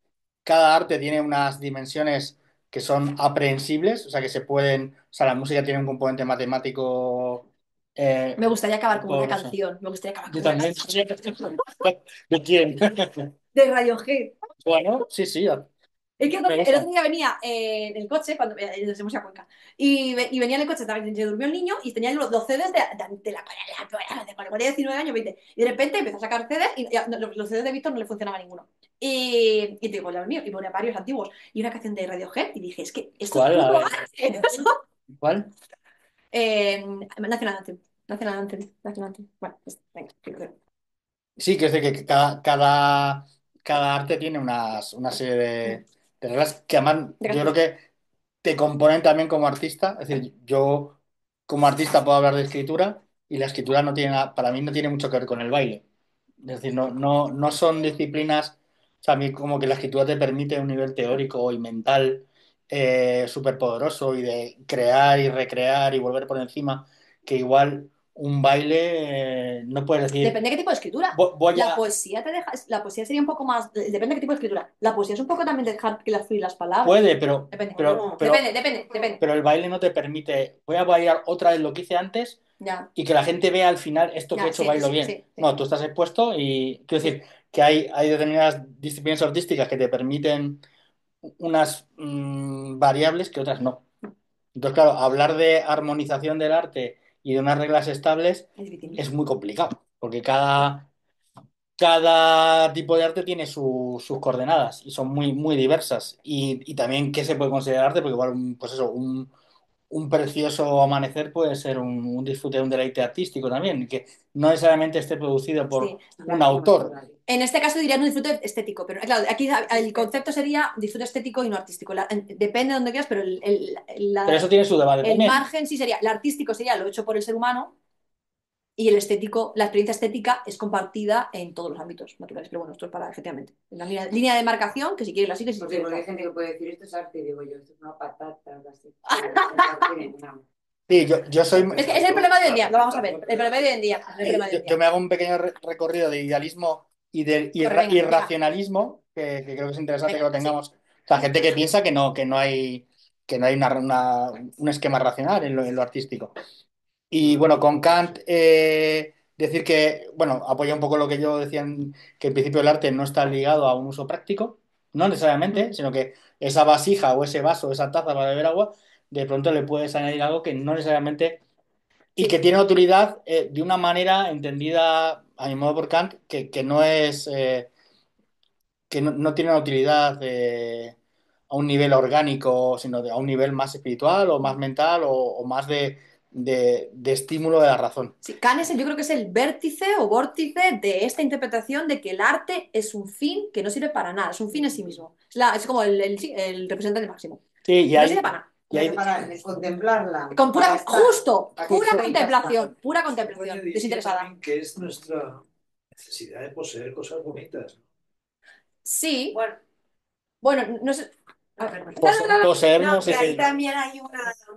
cada arte tiene unas dimensiones que son aprehensibles, o sea, que se pueden. O sea, la música tiene un componente matemático. me gustaría acabar como una Poderoso. canción. Me gustaría acabar Yo como una también. canción. ¿De quién? De Radiohead. Bueno, sí, sí. Es que Me el gusta. otro día venía en el coche, cuando nos hemos ido a Cuenca, y venía en el coche, se durmió el niño y tenía los CDs de de cuando tenía 19 años, 20. Y de repente empezó a sacar CDs y ya, los CDs de Víctor no le funcionaba ninguno. Y digo, Dios mío, y ponía varios antiguos. Y una canción de Radiohead y dije, es que esto es ¿Cuál? A puro ver. arte. ¿Cuál? National Anthem. National Anthem. National Anthem. Bueno, pues, venga. Sí, que es de que cada arte tiene una serie de reglas que además yo creo Gracias. que te componen también como artista. Es decir, yo como artista puedo hablar de escritura y la escritura no tiene para mí no tiene mucho que ver con el baile. Es decir, no son disciplinas. O sea, a mí como que la escritura te permite un nivel teórico y mental súper poderoso y de crear y recrear y volver por encima, que igual un baile no puedes decir, Depende de qué tipo de escritura. voy La a. poesía te deja. La poesía sería un poco más. Depende de qué tipo de escritura. La poesía es un poco también dejar que las fluir las palabras. Puede, pero, Depende. pero, pero, Depende. pero el baile no te permite. Voy a bailar otra vez lo que hice antes Ya, y que la gente vea al final esto que he ya, hecho sí, bailo bien. sí, sí. No, tú estás expuesto y quiero Sí. decir que hay determinadas disciplinas artísticas que te permiten unas variables que otras no. Entonces, claro, hablar de armonización del arte y de unas reglas estables Es difícil. es muy complicado, porque cada tipo de arte tiene sus coordenadas y son muy, muy diversas. Y también qué se puede considerar arte, porque igual pues eso, un precioso amanecer puede ser un disfrute, un deleite artístico también, que no necesariamente esté producido por Sí. un autor. En este caso diría un disfrute estético, pero claro, aquí el concepto sería disfrute estético y no artístico. Depende de donde quieras, pero Pero eso tiene su debate el también. margen sí sería, el artístico sería lo hecho por el ser humano y el estético, la experiencia estética es compartida en todos los ámbitos naturales. Pero bueno, esto es para, efectivamente, la línea de marcación, que si quieres la sigues y si Porque quieres hay no. gente que puede decir esto es arte, y digo yo, esto es una patata, algo así. Sí, yo soy. Es que es el problema de hoy en día, lo vamos a ver. El problema de hoy en día. El problema de hoy en Yo día. me hago un pequeño recorrido de idealismo y de Corre, venga, venga. irracionalismo, que creo que es interesante que Venga, lo sí. tengamos. O sea, gente que piensa que no hay un esquema racional en lo artístico. Y bueno, con Kant, decir que, bueno, apoya un poco lo que yo decía, que en principio el arte no está ligado a un uso práctico, no necesariamente, sino que esa vasija o ese vaso, esa taza para beber agua, de pronto le puedes añadir algo que no necesariamente y que Sí. tiene utilidad de una manera entendida, a mi modo por Kant, que no es, que no tiene una utilidad a un nivel orgánico, sino a un nivel más espiritual o más mental o más de estímulo de la razón. Sí, yo creo que es el vértice o vórtice de esta interpretación de que el arte es un fin que no sirve para nada, es un fin en sí mismo. Es como sí, el representante máximo. Sí, No sirve para nada. y hay- Para contemplarla. Con para estar. justo, Para que pura esté y ya está. pura Puede contemplación, decir desinteresada. también que es nuestra necesidad de poseer cosas bonitas. Sí, Bueno, bueno, no sé. A ver, poseer no, no sé que ahí si. también hay un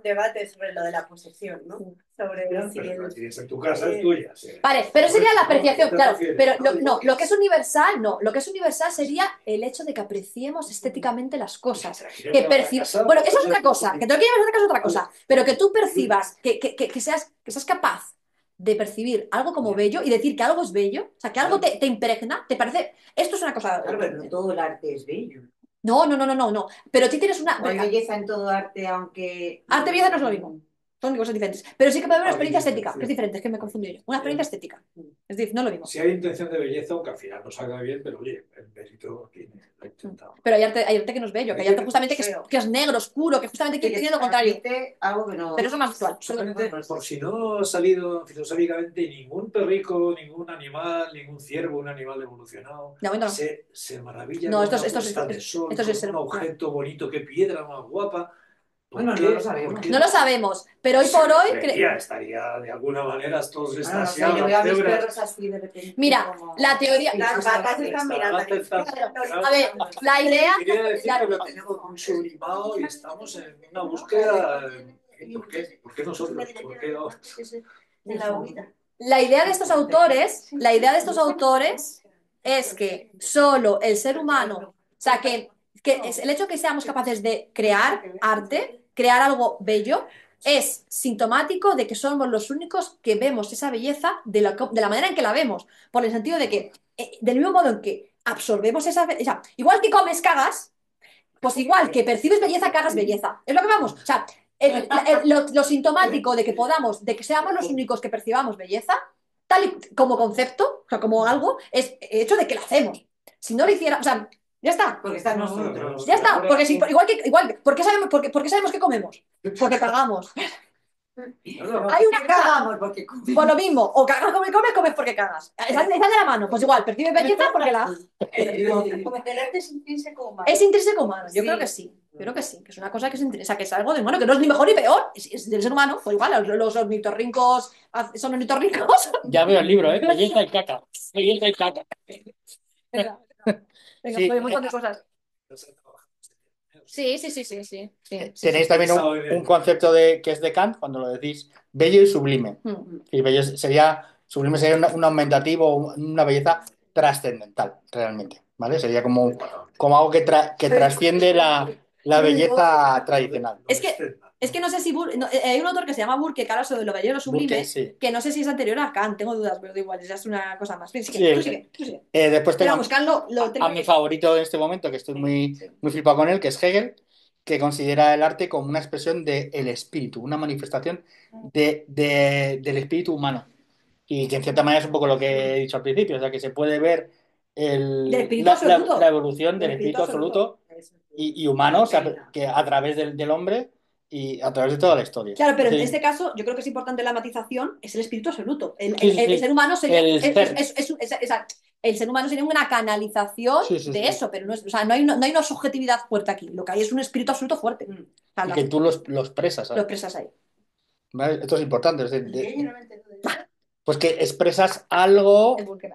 debate sobre lo de la posesión, ¿no? Sobre si Pero la el... tienes en tu casa, es tuya. Sí. Vale, pero sería la No, apreciación, ¿qué te claro, refieres? pero No, digo lo que es universal, no, lo que es universal sería el hecho de que apreciemos estéticamente las cosas, que percibas, bueno, eso es otra cosa, que te lo que lleves a es otra cosa, pero que tú percibas, que seas capaz de percibir algo como bello y decir que algo es bello, o sea, que algo te impregna, te parece, esto es una cosa, Claro, pero no todo el arte es bello. no, pero tú tienes una, O hay belleza en todo arte, aunque... arte y belleza no es lo mismo. Son cosas diferentes. Pero sí que puede haber una experiencia Hay estética, que es diferente, es que me confundí yo. Una experiencia estética. Es decir, no es lo mismo. Si hay intención de belleza, aunque al final no salga bien, pero oye, el mérito tiene, lo ha intentado. Pero hay arte que no es bello, que hay arte justamente que es negro, oscuro, que justamente quiere decir lo contrario. Algo que no... Pero eso es más visual. Solamente, por si no ha salido filosóficamente ningún perrico, ningún animal, ningún ciervo, un animal evolucionado, De momento no. se maravilla No, con esto una es puesta de sol, esto con es un objeto bonito, qué piedra más guapa. ¿Por Bueno, qué? no lo sabemos. ¿Por qué No lo sabemos, pero hoy por hoy... estaría de alguna manera todos Bueno, no sé, extasiados, yo veo a mis cebras. perros así de repente. Mira, como- la teoría... Las vacas están mirando. A ver, la idea... Quería decir la- que lo tenemos muy sublimado y estamos en una búsqueda. ¿Por qué? ¿Por qué nosotros? ¿Por qué no? En la huida. La idea de estos autores es que solo el ser humano, o sea, que es el hecho que seamos capaces de crear arte, crear algo bello, es sintomático de que somos los únicos que vemos esa belleza de la manera en que la vemos, por el sentido de que, del mismo modo en que absorbemos esa belleza, igual que comes, cagas, pues igual que percibes belleza, cagas belleza. Es lo que vamos. O sea, lo sintomático de que podamos, de que seamos los únicos que percibamos belleza, tal y como concepto, o sea, como algo, es el hecho de que lo hacemos. Si no lo hiciera, o sea, ya está. Porque está en nosotros. Ya está. Porque ¿por qué sabemos, por qué sabemos que comemos? Porque cagamos. Hay una cosa. Cagamos porque Pues lo mismo, o cagas como comes porque cagas. Están de la mano. Pues igual, percibes belleza porque la. Como que el arte es intrínseco humano. Es intrínseco humano, yo Sí. creo que sí. Yo creo que sí, que es una cosa que es intrínseca, que es algo de humano, que no es ni mejor ni peor, es del ser humano. Pues igual, los ornitorrincos son ornitorrincos. Ya veo el libro, ¿eh? Belleza y caca. Belleza y caca. Venga, venga, Sí. pues un montón de cosas. Sí. Tenéis también un concepto que es de Kant, cuando lo decís, bello y sublime. Mm. Y sublime sería un aumentativo, una belleza trascendental, realmente, ¿vale? Sería como algo que trasciende la belleza tradicional. Es que no sé si hay un autor que se llama Burke que habla sobre lo bello y lo sublime, Burke, sí. que no sé si es anterior a Kant, tengo dudas, pero da igual, ya es una cosa más. Sí, Sí. tú sigue. Después Pero tengo buscando a mi favorito en este momento, que estoy muy flipado con él, que es Hegel, que considera el arte como una expresión del espíritu, una manifestación del espíritu humano. Y que en cierta manera es un poco lo que he dicho al principio, o sea, que se puede ver Del espíritu absoluto. la evolución del espíritu absoluto y humano, o sea, que a través del hombre y a través de toda la historia. Claro, pero en Sí. este caso yo creo que es importante la matización, es el espíritu absoluto. El Sí. ser humano sería... El ser. El ser humano sería una canalización Sí. de eso, pero no, o sea, no hay una subjetividad fuerte aquí. Lo que hay es un espíritu absoluto fuerte. O sea, Y que tú lo expresas, lo ¿sabes? expresas ahí. ¿Vale? Esto es importante. Es ¿Y qué? Yo no me entero de eso. pues que expresas algo. Es Burke.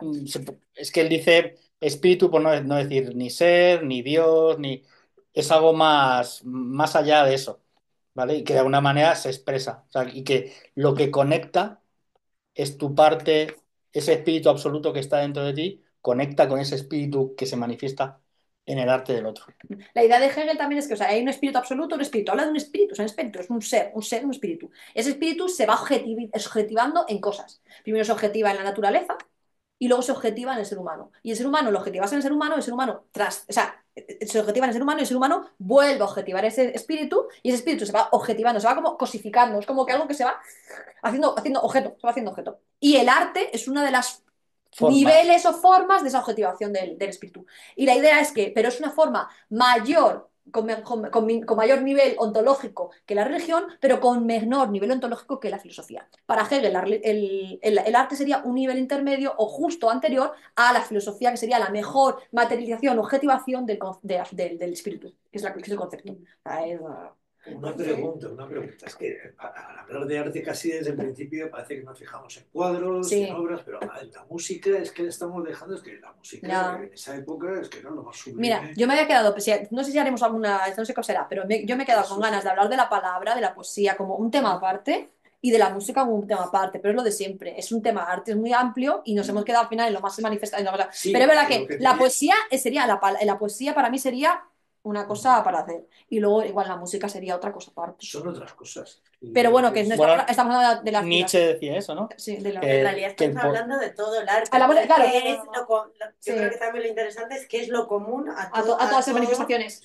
Es que él dice espíritu, por no decir ni ser, ni Dios, ni. Es algo más allá de eso, ¿vale? Y que de alguna manera se expresa. O sea, y que lo que conecta es tu parte, ese espíritu absoluto que está dentro de ti, conecta con ese espíritu que se manifiesta en el arte del otro. La idea de Hegel también es que, o sea, hay un espíritu absoluto, un espíritu. Habla de un espíritu, o sea, un espíritu, es un ser, un espíritu. Ese espíritu se va objetivando en cosas. Primero se objetiva en la naturaleza y luego se objetiva en el ser humano. Y el ser humano lo objetivas en el ser humano, o sea, se objetiva en el ser humano y el ser humano vuelve a objetivar ese espíritu y ese espíritu se va objetivando, se va como cosificando, es como que algo que se va haciendo objeto, se va haciendo objeto. Y el arte es una de las niveles o formas de esa objetivación del espíritu. Y la idea es que, pero es una forma mayor, con mayor nivel ontológico que la religión, pero con menor nivel ontológico que la filosofía. Para Hegel, el arte sería un nivel intermedio o justo anterior a la filosofía, que sería la mejor materialización, objetivación del espíritu, que es el concepto. Una pregunta. Es que al hablar de arte casi desde el principio parece que nos fijamos en cuadros, Sí. en obras, pero en la música es que estamos dejando, es que la música No. en esa época es que era lo más sublime. Mira, yo me había quedado, pues, no sé si haremos alguna, no sé qué será, pero yo me he quedado con ganas de hablar de la palabra, de la poesía como un tema aparte y de la música como un tema aparte, pero es lo de siempre, es un tema arte, es muy amplio y nos hemos quedado al final en lo más manifestado. Sí, pero es verdad pero que que la tenía- poesía sería, la poesía para mí sería una cosa para hacer y luego igual la música sería otra cosa aparte. Son otras cosas. Pero bueno, que no Bueno, estamos hablando de las... Nietzsche decía eso, ¿no? Sí, de la... Que- En realidad que estamos hablando de todo el arte. A la bola- claro. Que es Sí. yo creo que también lo interesante es que es lo común a a todas esas todo, manifestaciones.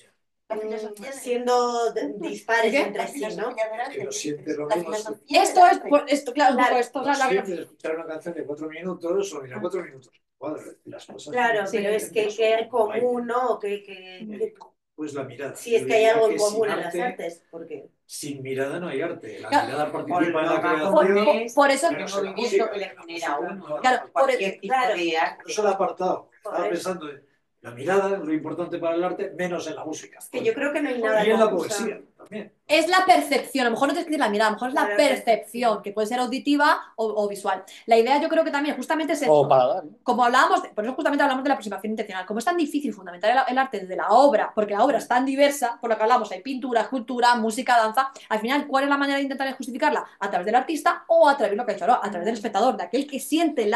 siendo dispares ¿Qué? entre sí, ¿no? Que lo siente lo La mismo. filosofía Esto del es, arte. pues, esto, claro, un poco Claro. esto, No la- siempre escuchar una canción de 4 minutos o mira 4 minutos. Cuadro, las cosas. Claro, Sí. pero es que es común, ¿no? Que Pues la mirada. sí es Yo que hay diría algo en que común sin en las arte, artes, porque Sin mirada no hay arte. La Claro. mirada participa en la Por creación. por eso, Pero el se la movimiento música, que le la genera a música, uno. no. claro, Cualquier tipo claro. de arte. Por eso el apartado. Estaba Por eso. pensando, el La mirada es lo importante para el arte, menos en la música. Es que yo creo que no hay nada Y en la como, o sea, poesía también. Es la percepción, a lo mejor no tienes que decir la mirada, a lo mejor es la Claro, percepción, que puede ser auditiva o visual. La idea yo creo que también justamente es O esto. paladar, ¿no? Como hablábamos, por eso justamente hablamos de la aproximación intencional. Como es tan difícil fundamentar el arte desde la obra, porque la obra es tan diversa, por lo que hablamos, hay pintura, escultura, música, danza, al final, ¿cuál es la manera de intentar justificarla? A través del artista o a través de lo que ha hecho ahora, a través del espectador, de aquel que siente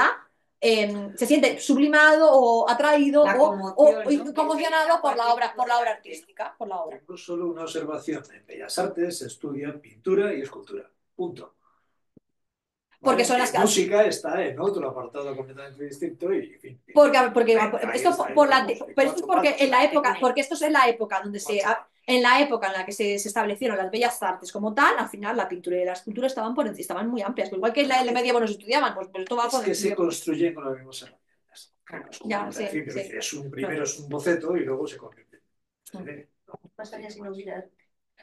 se siente sublimado o atraído La o conmoción, ¿no? conmocionado por la obra artística, por la obra. Tengo solo una observación. En Bellas Artes se estudia pintura y escultura. Punto. Porque ¿Vale? son las En música está en otro apartado completamente distinto y, en fin, porque ahí esto está, ahí por la, vamos, hay pero esto es cuatro porque partes. en la época, porque esto es en la época donde en la época en la que se establecieron las bellas artes como tal, al final la pintura y la escultura estaban estaban muy amplias, pues igual que en la medievo no se estudiaban, pues esto va Es por que se encima. construyen con las mismas herramientas. Claro. Ya, En sí, fin, pero sí. primero es un boceto y luego se convierte. ¿Qué pasaría si no hubiera?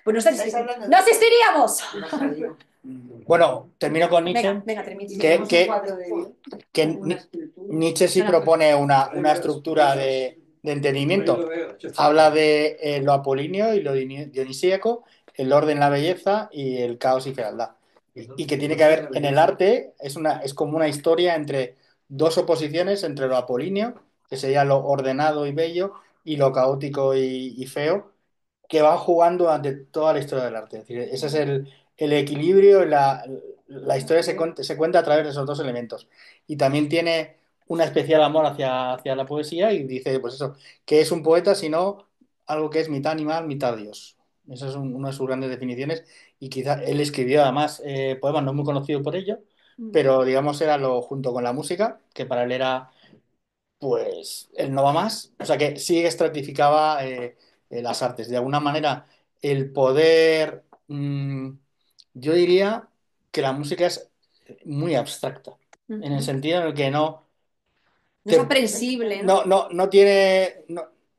Pues ¿Estáis hablando de- ¡no existiríamos! No salió. Bueno, termino con Nietzsche. Venga, termina. Si Que- tenemos que- un cuadro de Que una escultura. Nietzsche sí No, no. propone una estructura de entendimiento. Habla de lo apolíneo y lo dionisíaco, el orden, la belleza y el caos y fealdad. Y que tiene que haber en el arte, es como una historia entre dos oposiciones, entre lo apolíneo, que sería lo ordenado y bello, y lo caótico y feo, que van jugando durante toda la historia del arte. Es decir, ese es el equilibrio, la historia se cuenta a través de esos dos elementos. Y también tiene un especial amor hacia la poesía y dice, pues eso, que es un poeta, sino algo que es mitad animal, mitad Dios. Esa es una de sus grandes definiciones y quizá él escribió además poemas no muy conocidos por ello, pero digamos era lo junto con la música, que para él era pues él no va más. O sea que sí estratificaba las artes. De alguna manera, el poder, yo diría que la música es muy abstracta, en el sentido en el que No es aprensible, ¿no? no tiene,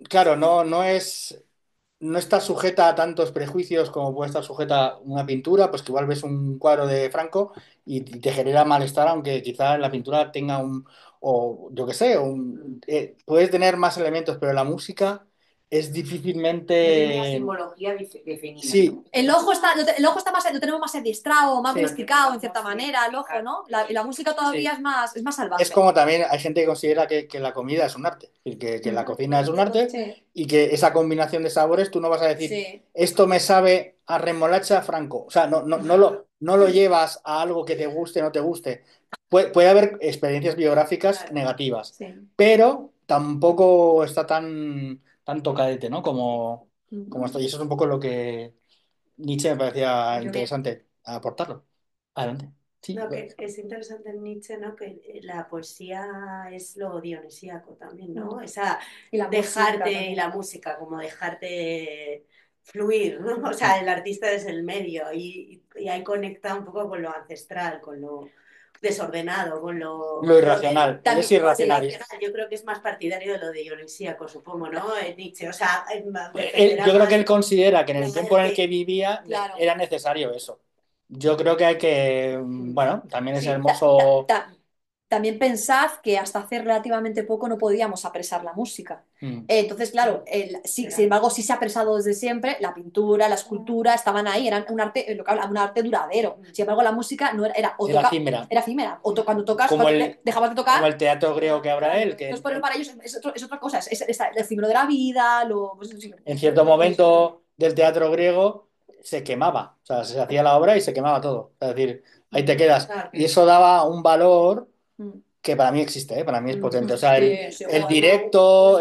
claro, no está sujeta a tantos prejuicios como puede estar sujeta una pintura, pues que igual ves un cuadro de Franco y te genera malestar, aunque quizás la pintura tenga o yo qué sé, puedes tener más elementos, pero la música es No tiene una difícilmente... simbología definida. Sí, El ojo está más, lo tenemos más adiestrado, más Sí. domesticado en cierta manera, el ojo, ¿no? Y la música todavía es más salvaje. es como también hay gente que considera que la comida es un arte, es decir, que la cocina es un arte Sí, y que esa combinación de sabores tú no vas a decir, sí. esto me sabe a remolacha Franco. O sea, no lo llevas a algo que te guste o no te guste. Puede haber experiencias biográficas Claro. negativas, Sí. pero tampoco está tan tocadete, ¿no? Como esto. Y eso es un poco lo que Nietzsche me parecía Yo- interesante aportarlo. Adelante. Sí, No, que es interesante en Nietzsche, ¿no? Que la poesía es lo dionisíaco también, ¿no? Esa Y la dejarte, música y también. la música, como dejarte fluir, ¿no? O sea, el artista es el medio y ahí conecta un poco con lo ancestral, con lo desordenado, con lo irracional. Él También- es irracional. Yo creo que es más partidario de lo de dionisíaco, supongo, ¿no? Nietzsche, o sea, Yo creo que él considera que en el tiempo en el que vivía Claro. era necesario eso. Yo creo que hay que, bueno, también es Sí, hermoso. También pensad que hasta hace relativamente poco no podíamos apresar la música. Mm. Entonces, claro, sin embargo, sí se ha apresado desde siempre. La pintura, la escultura estaban ahí, eran un arte, lo que habla, un arte duradero. Sin embargo, la música no era Era efímera. era efímera. Cuando tocas, Como dejabas de tocar. Como el teatro griego que habrá él, que Entonces, por eso para ellos es otra cosa, es el efímero de la vida, pues, sí. en cierto momento del teatro griego se quemaba. O sea, se hacía la obra y se quemaba todo. Es decir, ahí te quedas. Claro. Y eso daba un valor Mm. que para mí existe, ¿eh? Para mí es potente. O sea, Sí, el joder, directo, ¿no?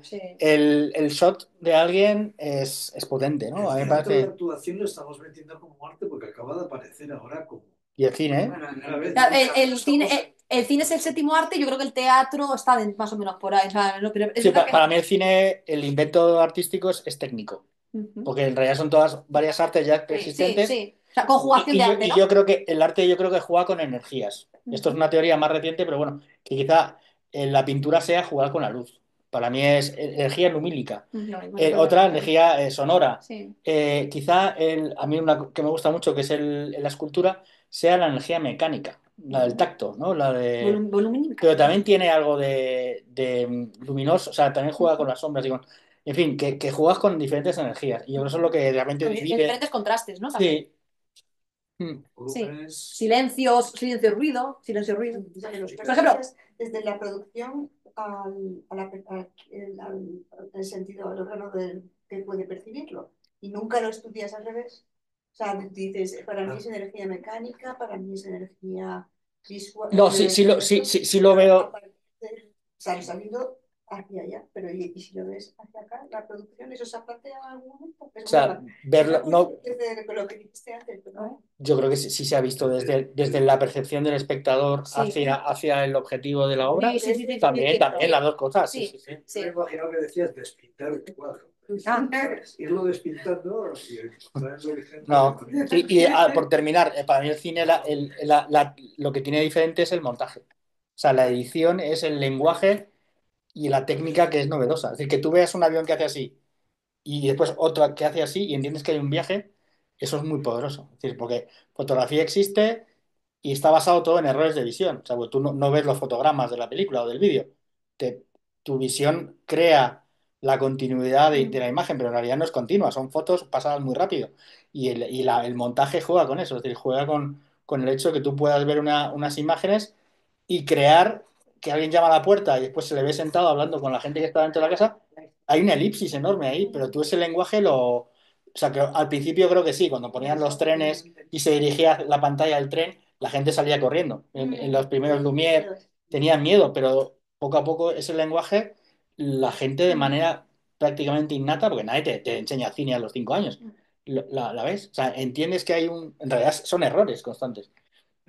Sí. el shot de alguien es potente, ¿no? A mí me El teatro de parece. actuación lo estamos metiendo como arte porque acaba de aparecer ahora como Y el cine, ¿eh? Bueno, primera vez. Claro, el cine es el séptimo arte, yo creo que el teatro está más o menos por ahí. O sea, no, pero es Sí, verdad que- para mí el cine, el invento artístico es técnico, Ujú. porque en realidad son todas varias artes ya Sí, existentes. sí. O sea, conjugación Y de yo, arte, y ¿no? yo creo que el arte juega con energías. Esto es Ujú. una teoría más reciente, pero bueno, que quizá la pintura sea jugar con la luz. Para mí es energía lumínica. No, Otra energía sonora. Sí. Quizá a mí una que me gusta mucho, que es en la escultura, sea la energía mecánica. la del tacto, ¿no? La de... Volumínica. Pero también tiene algo de luminoso, o sea, también juega con las sombras y con... En fin, que juegas con diferentes energías. Y eso es lo que realmente Con divide. diferentes contrastes, ¿no? También. Sí. Mm. Sí. Volúmenes. Silencio, ruido. Por ejemplo, desde la producción al sentido, al órgano que puede percibirlo. Y nunca lo estudias al revés. O sea, dices, para mí es energía mecánica, para mí es energía visual. No, sí lo veo. O sea, el sonido hacia allá, pero y si lo ves hacia acá, la producción, ¿eso se ha planteado en algún momento? O sea, verlo, no, Desde lo que dijiste antes, ¿no? yo creo que sí se ha visto desde la percepción del espectador Sí. hacia el objetivo de la obra. Sí, También las dos cosas. Sí. Sí. Me imagino que decías despintar el cuadro. Ah. Irlo despintando y traerlo vigente. No, por terminar, para mí el cine lo que tiene diferente es el montaje. O sea, la edición es el lenguaje y la técnica que es novedosa. Es decir, que tú veas un avión que hace así y después otro que hace así y entiendes que hay un viaje, eso es muy poderoso. Es decir, porque fotografía existe y está basado todo en errores de visión. O sea, pues tú no ves los fotogramas de la película o del vídeo. Te- Tu visión crea la continuidad de la imagen, pero en realidad no es continua, son fotos pasadas muy rápido. El montaje juega con eso, es decir, juega con el hecho de que tú puedas ver unas imágenes y crear que alguien llama a la puerta y después se le ve sentado hablando con la gente que está dentro de la casa. Hay una elipsis enorme ahí, pero tú ese lenguaje lo... O sea, que al principio creo que sí, cuando ponían los trenes y se dirigía la pantalla del tren, la gente salía corriendo. En los primeros Lumière tenían miedo, pero poco a poco ese lenguaje, la gente de manera prácticamente innata, porque nadie te enseña cine a los 5 años, la ves. O sea, entiendes que hay un... En realidad son errores constantes.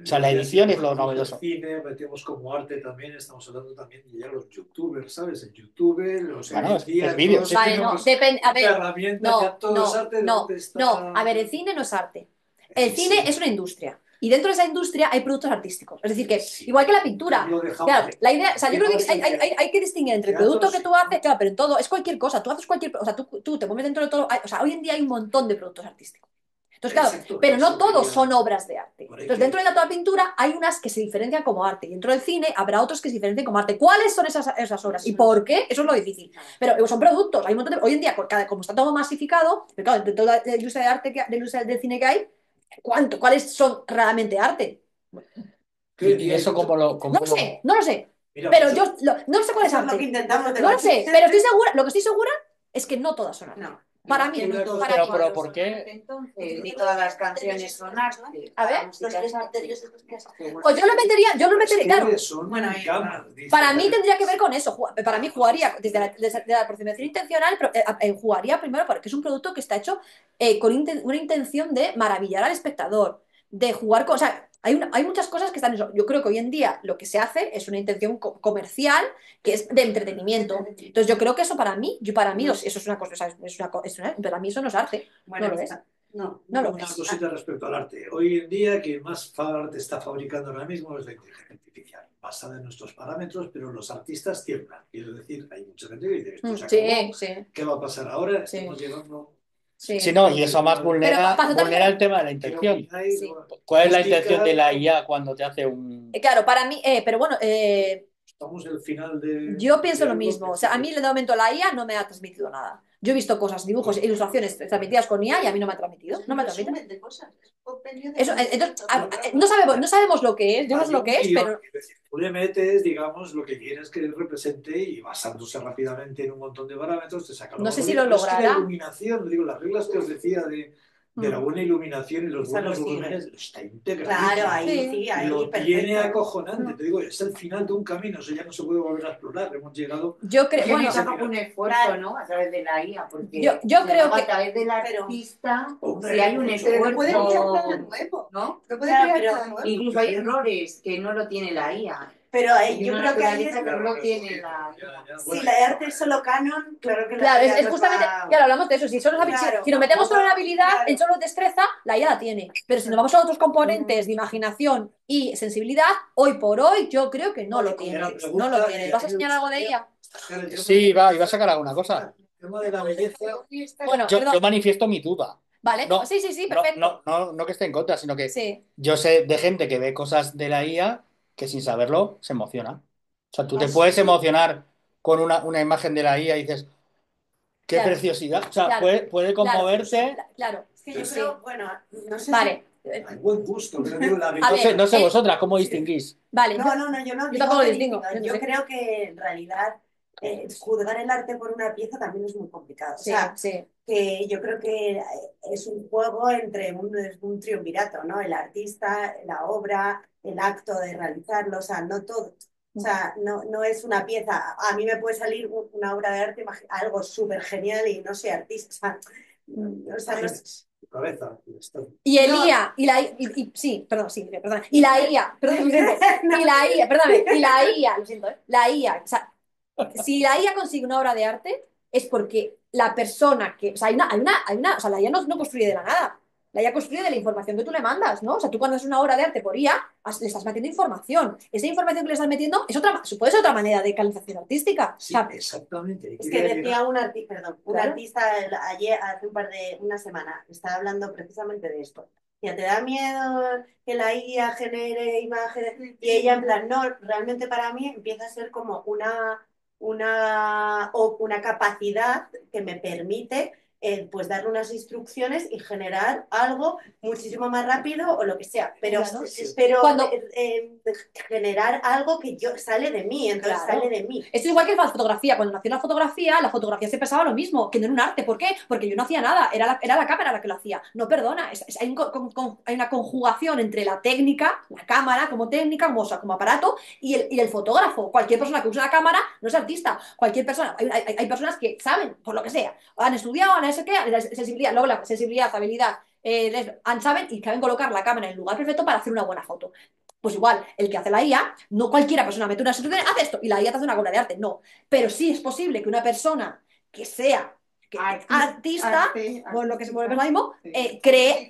O sea, la edición es lo novedoso. El cine, metemos como arte también, estamos hablando también de ya los youtubers, ¿sabes? El youtuber, los Bueno, días, es vídeo. todos Vale, no, tenemos depende. A ver, herramientas, ya todo es arte, ¿de dónde está? no. A ver, el cine no es arte. El cine es una industria. Y dentro de esa industria hay productos artísticos. Es decir, que igual que la pintura. Lo dejamos. Claro, la idea, o sea, yo creo que hay que distinguir entre el producto que tú haces, claro, pero en todo, es cualquier cosa. Tú haces cualquier, o sea, tú te mueves dentro de todo. O sea, hoy en día hay un montón de productos artísticos. Entonces, claro, Exacto, pero no eso todos quería- son obras de arte. Por ahí Entonces, que- dentro de la toda pintura hay unas que se diferencian como arte. Y dentro del cine habrá otros que se diferencian como arte. ¿Cuáles son esas obras? ¿Y por qué? Eso es lo difícil. Pero son productos. Hay un montón de... Hoy en día, como está todo masificado, pero claro, de toda la industria de arte, de la industria del cine que hay, ¿cuáles son realmente arte? Y eso como lo... No lo sé, no lo sé. Mira, Pero mucho- no sé cuál es Eso es lo que arte. intentamos No lo sé, debatir. pero estoy segura, lo que estoy segura es que no todas son arte. No. Para mí, Que no todos para Pero, mí. pero ¿por qué? Entonces, ni todas las canciones son arte. A ver, La música es arte. Pues yo lo metería, claro. Son Bueno, gamas, dice. Para mí tendría que ver con eso. Para mí jugaría desde la aproximación intencional, pero, jugaría primero porque es un producto que está hecho con una intención de maravillar al espectador, de jugar con... O sea, hay muchas cosas que están en eso. Yo creo que hoy en día lo que se hace es una intención comercial que es de entretenimiento. Entonces yo creo que eso para mí, eso es una cosa, o sea, para mí eso no es arte. Bueno, ¿No lo ves? No lo Una ves. cosita respecto al arte. Hoy en día, quien más arte está fabricando ahora mismo es la inteligencia artificial, basada en nuestros parámetros, pero los artistas tiemblan. Quiero decir, hay mucha gente que dice, esto se acabó, Sí. ¿qué va a pasar ahora? Sí. Estamos llegando... Sí, no, y eso más Pero vulnera pasa también- el tema de la intención. Sí. ¿Cuál es la intención de la IA cuando te hace un... Claro, para mí, pero bueno, Estamos en el final de... yo pienso de lo algo mismo. que- O sea, a mí de momento la IA no me ha transmitido nada. Yo he visto cosas, dibujos, ilustraciones transmitidas con IA y a mí no me ha transmitido. No me ha transmitido. Resumen de cosas. Es compendio de Eso, cosas. entonces, no sabemos lo que es, yo no sé lo que es, Hay un pero guión, es decir, tú le metes, digamos, lo que quieres que él represente y basándose rápidamente en un montón de parámetros te saca No sé bonito. si lo Pero es que logrará. la iluminación, digo, las reglas que os decía de la buena iluminación y los Esa lo buenos sigue. volúmenes, está integrado. Claro, ahí Sí. sí, ahí Lo perfecto. tiene acojonante, te digo, es el final de un camino, eso ya no se puede volver a explorar, hemos llegado... yo creo, Que bueno, necesita un esfuerzo, ¿no? A través de la IA, porque Yo creo a que- través del pero- artista, Hombre, si hay un Pero no puede crear nada esfuerzo, nuevo. ¿no? No puede Claro, crear pero- nada nuevo. Incluso hay errores que no lo tiene la IA. Pero Hay yo una creo que ahí naturaleza es... que no lo tiene la... Si la arte es solo canon, claro que la claro, IA es nos justamente, va- claro, hablamos de eso. Si, Claro. si nos metemos solo en habilidad, Claro. en solo destreza, la IA la tiene. Pero si nos vamos a otros componentes de imanación y sensibilidad, hoy por hoy yo creo que no lo tiene. No lo tiene. ¿Vas a enseñar algo de ella? Sí, iba a sacar alguna cosa. El tema de la belleza... Bueno, Yo perdón. manifiesto mi duda. Vale, No, sí, sí, sí, no, perfecto. no que esté en contra, sino que Sí. yo sé de gente que ve cosas de la IA que sin saberlo se emociona. O sea, tú Ah, te puedes sí, emocionar con una imagen de la IA y dices, qué claro, preciosidad. O sea, claro, puede claro, conmoverte. claro. Es que yo Sí. creo, bueno, no sé si... Vale, Hay buen gusto, pero digo, la a verdad. ver, No sé vosotras, ¿cómo distinguís? vale, No, no, no, yo no yo digo tampoco lo que distingo. distinga. No Yo sé. creo que en realidad juzgar el arte por una pieza también es muy complicado. O Sí, sea, sí. que yo creo que es un juego entre un triunvirato, ¿no? El artista, la obra, el acto de realizarlo, o sea, no todo. O sea, no es una pieza. A mí me puede salir una obra de arte, algo súper genial y no soy artista. O sea, no es... Tu cabeza. Y el No. IA, sí, perdón, sí, perdón. Y la IA, perdón, lo siento. Y la IA, perdóname, y la IA, lo siento, la IA, o sea, si la IA consigue una obra de arte, es porque la persona que, o sea, o sea, la IA no construye de la nada. La IA construye de la información que tú le mandas, ¿no? O sea, tú cuando haces una obra de arte por IA, le estás metiendo información. Esa información que le estás metiendo es puede ser otra manera de canalización artística. Sí, O sea, exactamente. Es que decía un artista, perdón, un Claro. artista ayer, hace una semana, estaba hablando precisamente de esto. Ya te da miedo que la IA genere imágenes y ella en plan, no, realmente para mí empieza a ser como una capacidad que me permite pues darle unas instrucciones y generar algo muchísimo más rápido o lo que sea, pero, Claro. pero Cuando- generar algo que yo sale de mí, entonces Claro. sale de mí. Esto es igual que la fotografía. Cuando nació la fotografía se pensaba lo mismo, que no era un arte. ¿Por qué? Porque yo no hacía nada, era la cámara la que lo hacía. No, perdona, hay una conjugación entre la técnica, la cámara como técnica, como aparato, y el fotógrafo. Cualquier persona que usa la cámara no es artista. Cualquier persona, hay personas que saben, por lo que sea, han estudiado, no sé qué, sensibilidad, luego la sensibilidad, habilidad, saben y saben colocar la cámara en el lugar perfecto para hacer una buena foto. Pues igual, el que hace la IA, no cualquiera persona mete una instrucción, hace esto, y la IA te hace una obra de arte. No. Pero sí es posible que una persona que sea artista, por lo que se mueve ahora mismo, cree,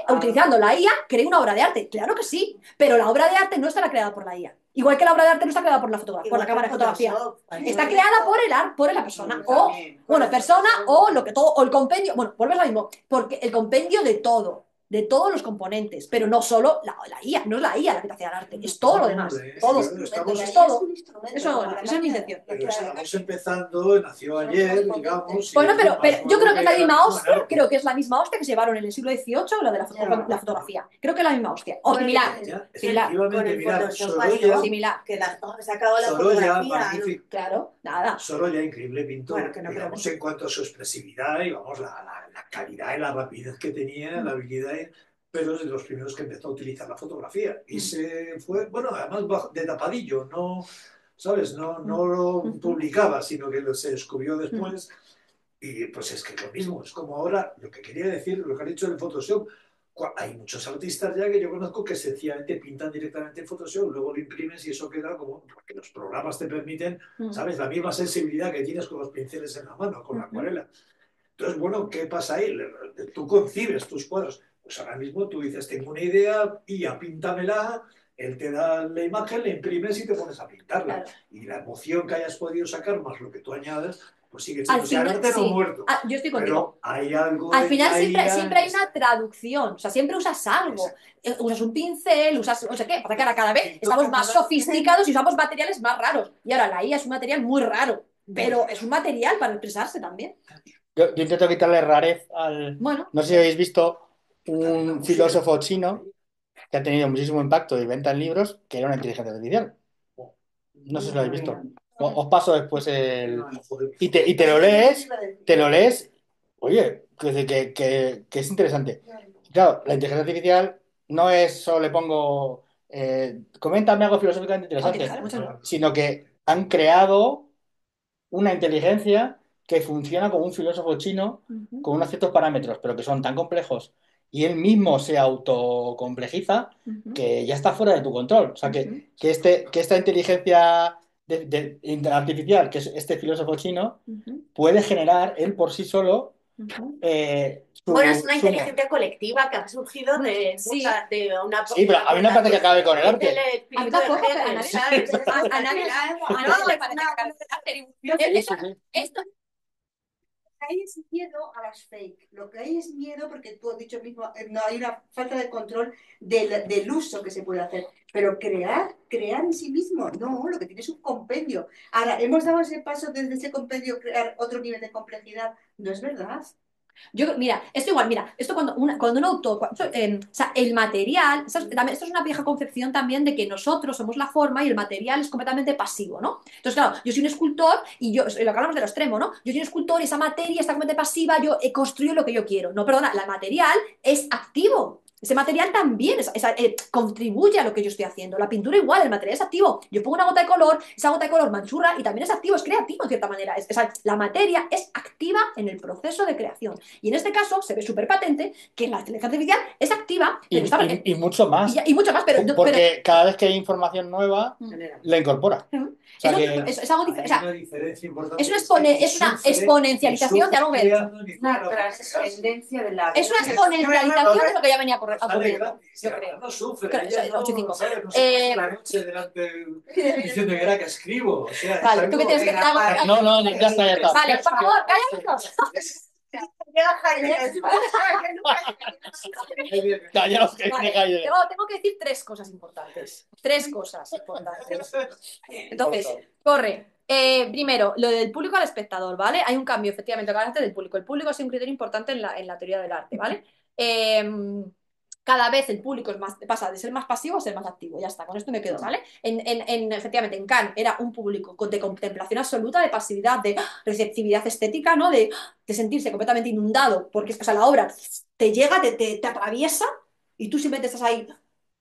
utilizando la IA, cree una obra de arte. Claro que sí, pero la obra de arte no estará creada por la IA. Igual que la obra de arte no está creada por por la cámara de fotografía. Está creada por la persona. O, bueno, persona, o lo que todo, o el compendio. Bueno, vuelves a lo mismo, porque el compendio de todos los componentes, pero no solo la IA, no es la IA la que te hace el arte, es todo lo demás. Todo. Estamos, Todo. Esa es mi intención. pero estamos empezando, nació ayer, digamos. y Bueno, es pero lo más yo creo que es la nuevo misma hay hostia, en arte. creo que es la misma hostia que se llevaron en el siglo XVIII lo de la fotografía. Creo que es la misma hostia. O similar. Ya, Similar. efectivamente, Con el mira, Photoshop Sorolla, Similar. que se ha acabado la Sorolla, fotografía. magnífico. Claro, nada. Sorolla, increíble pintor, Bueno, que no, digamos, pero- en cuanto a su expresividad y vamos, la calidad y la rapidez que tenía, la habilidad, pero es de los primeros que empezó a utilizar la fotografía. Y se fue, bueno, además de tapadillo, no, ¿sabes? No lo publicaba, sino que se descubrió después. Y pues es que es lo mismo, es como ahora, lo que quería decir, lo que han dicho en Photoshop, hay muchos artistas ya que yo conozco que sencillamente pintan directamente en Photoshop, luego lo imprimes y eso queda como, porque los programas te permiten, ¿sabes? La misma sensibilidad que tienes con los pinceles en la mano, con la acuarela. Entonces, bueno, ¿qué pasa ahí? Tú concibes tus cuadros. Pues ahora mismo tú dices, tengo una idea y ya píntamela, él te da la imagen, la imprimes y te pones a pintarla. Claro. Y la emoción que hayas podido sacar más lo que tú añades, pues sigue Al siendo. O sea, el final, arte no sí. muerto. Yo estoy contigo. Pero hay algo Al en final la IA, siempre hay una traducción, o sea, siempre usas algo. Usas un pincel, usas no sé qué, para que ahora cada vez estamos más sofisticados y usamos materiales más raros. Y ahora la IA es un material muy raro, pero es un material para expresarse también. Yo intento quitarle rarez al... Bueno, No sé si habéis visto un filósofo chino que ha tenido muchísimo impacto y venta en libros, que era una inteligencia artificial. No sé si lo habéis visto. Os paso después el... Y te lo lees, oye, que es interesante. Claro, la inteligencia artificial no es solo le pongo, coméntame algo filosóficamente interesante, sino que han creado una inteligencia que funciona como un filósofo chino con unos ciertos parámetros, pero que son tan complejos y él mismo se autocomplejiza que ya está fuera de tu control. O sea, que esta inteligencia artificial, que es este filósofo chino, puede generar él por sí solo Bueno, es una inteligencia colectiva que ha surgido de, Sí. de una... Sí, pero a mí me parece que acabe con el arte. a mí tampoco, pero a nadie me parece que acabe con el arte. Esto hay es miedo a las fake. Lo que hay es miedo, porque tú has dicho mismo, no hay una falta de control del uso que se puede hacer. Pero crear en sí mismo, no, lo que tiene es un compendio. Ahora, hemos dado ese paso desde ese compendio a crear otro nivel de complejidad. No es verdad. Yo, mira, esto igual, mira, esto cuando un autor, o sea, el material, esto es una vieja concepción también de que nosotros somos la forma y el material es completamente pasivo, ¿no? Entonces, claro, yo soy un escultor y lo que hablamos de lo extremo, ¿no? Yo soy un escultor y esa materia está completamente pasiva, yo construyo lo que yo quiero. No, perdona, la material es activo. Ese material también contribuye a lo que yo estoy haciendo. La pintura igual, el material es activo. Yo pongo una gota de color, esa gota de color manchurra y también es activo, es creativo en cierta manera. La materia es activa en el proceso de creación. Y en este caso se ve súper patente que la inteligencia artificial es activa, pero está, y mucho más. y mucho más, pero, Porque cada vez que hay información nueva, la incorpora. O sea es algo diferente. O sea, Hay una diferencia importante. es una exponencialización de algo que Una trascendencia de la... es una exponencialización de lo que ya venía Sale ocurriendo, gratis, yo creo. no sufre. Creo, Ella no, 8 y 5. ¿sabes? No se pasa la noche delante diciendo que era que escribo. O sea, Vale, está tú que como- tienes que hacer. No, ya está, ya está. Vale, por favor, cállanos. Callaos, que Vale, viene Heidegger. tengo que decir 3 cosas importantes. 3 cosas importantes. Entonces, corre. Primero, lo del público al espectador, ¿vale? Hay un cambio, efectivamente, claramente del público. El público es un criterio importante en la teoría del arte, ¿vale? Cada vez el público pasa de ser más pasivo a ser más activo. Ya está, con esto me quedo, ¿vale? Efectivamente, en Kant era un público de contemplación absoluta, de pasividad, de receptividad estética, ¿no? De sentirse completamente inundado, porque o sea, la obra te llega, te atraviesa y tú simplemente estás ahí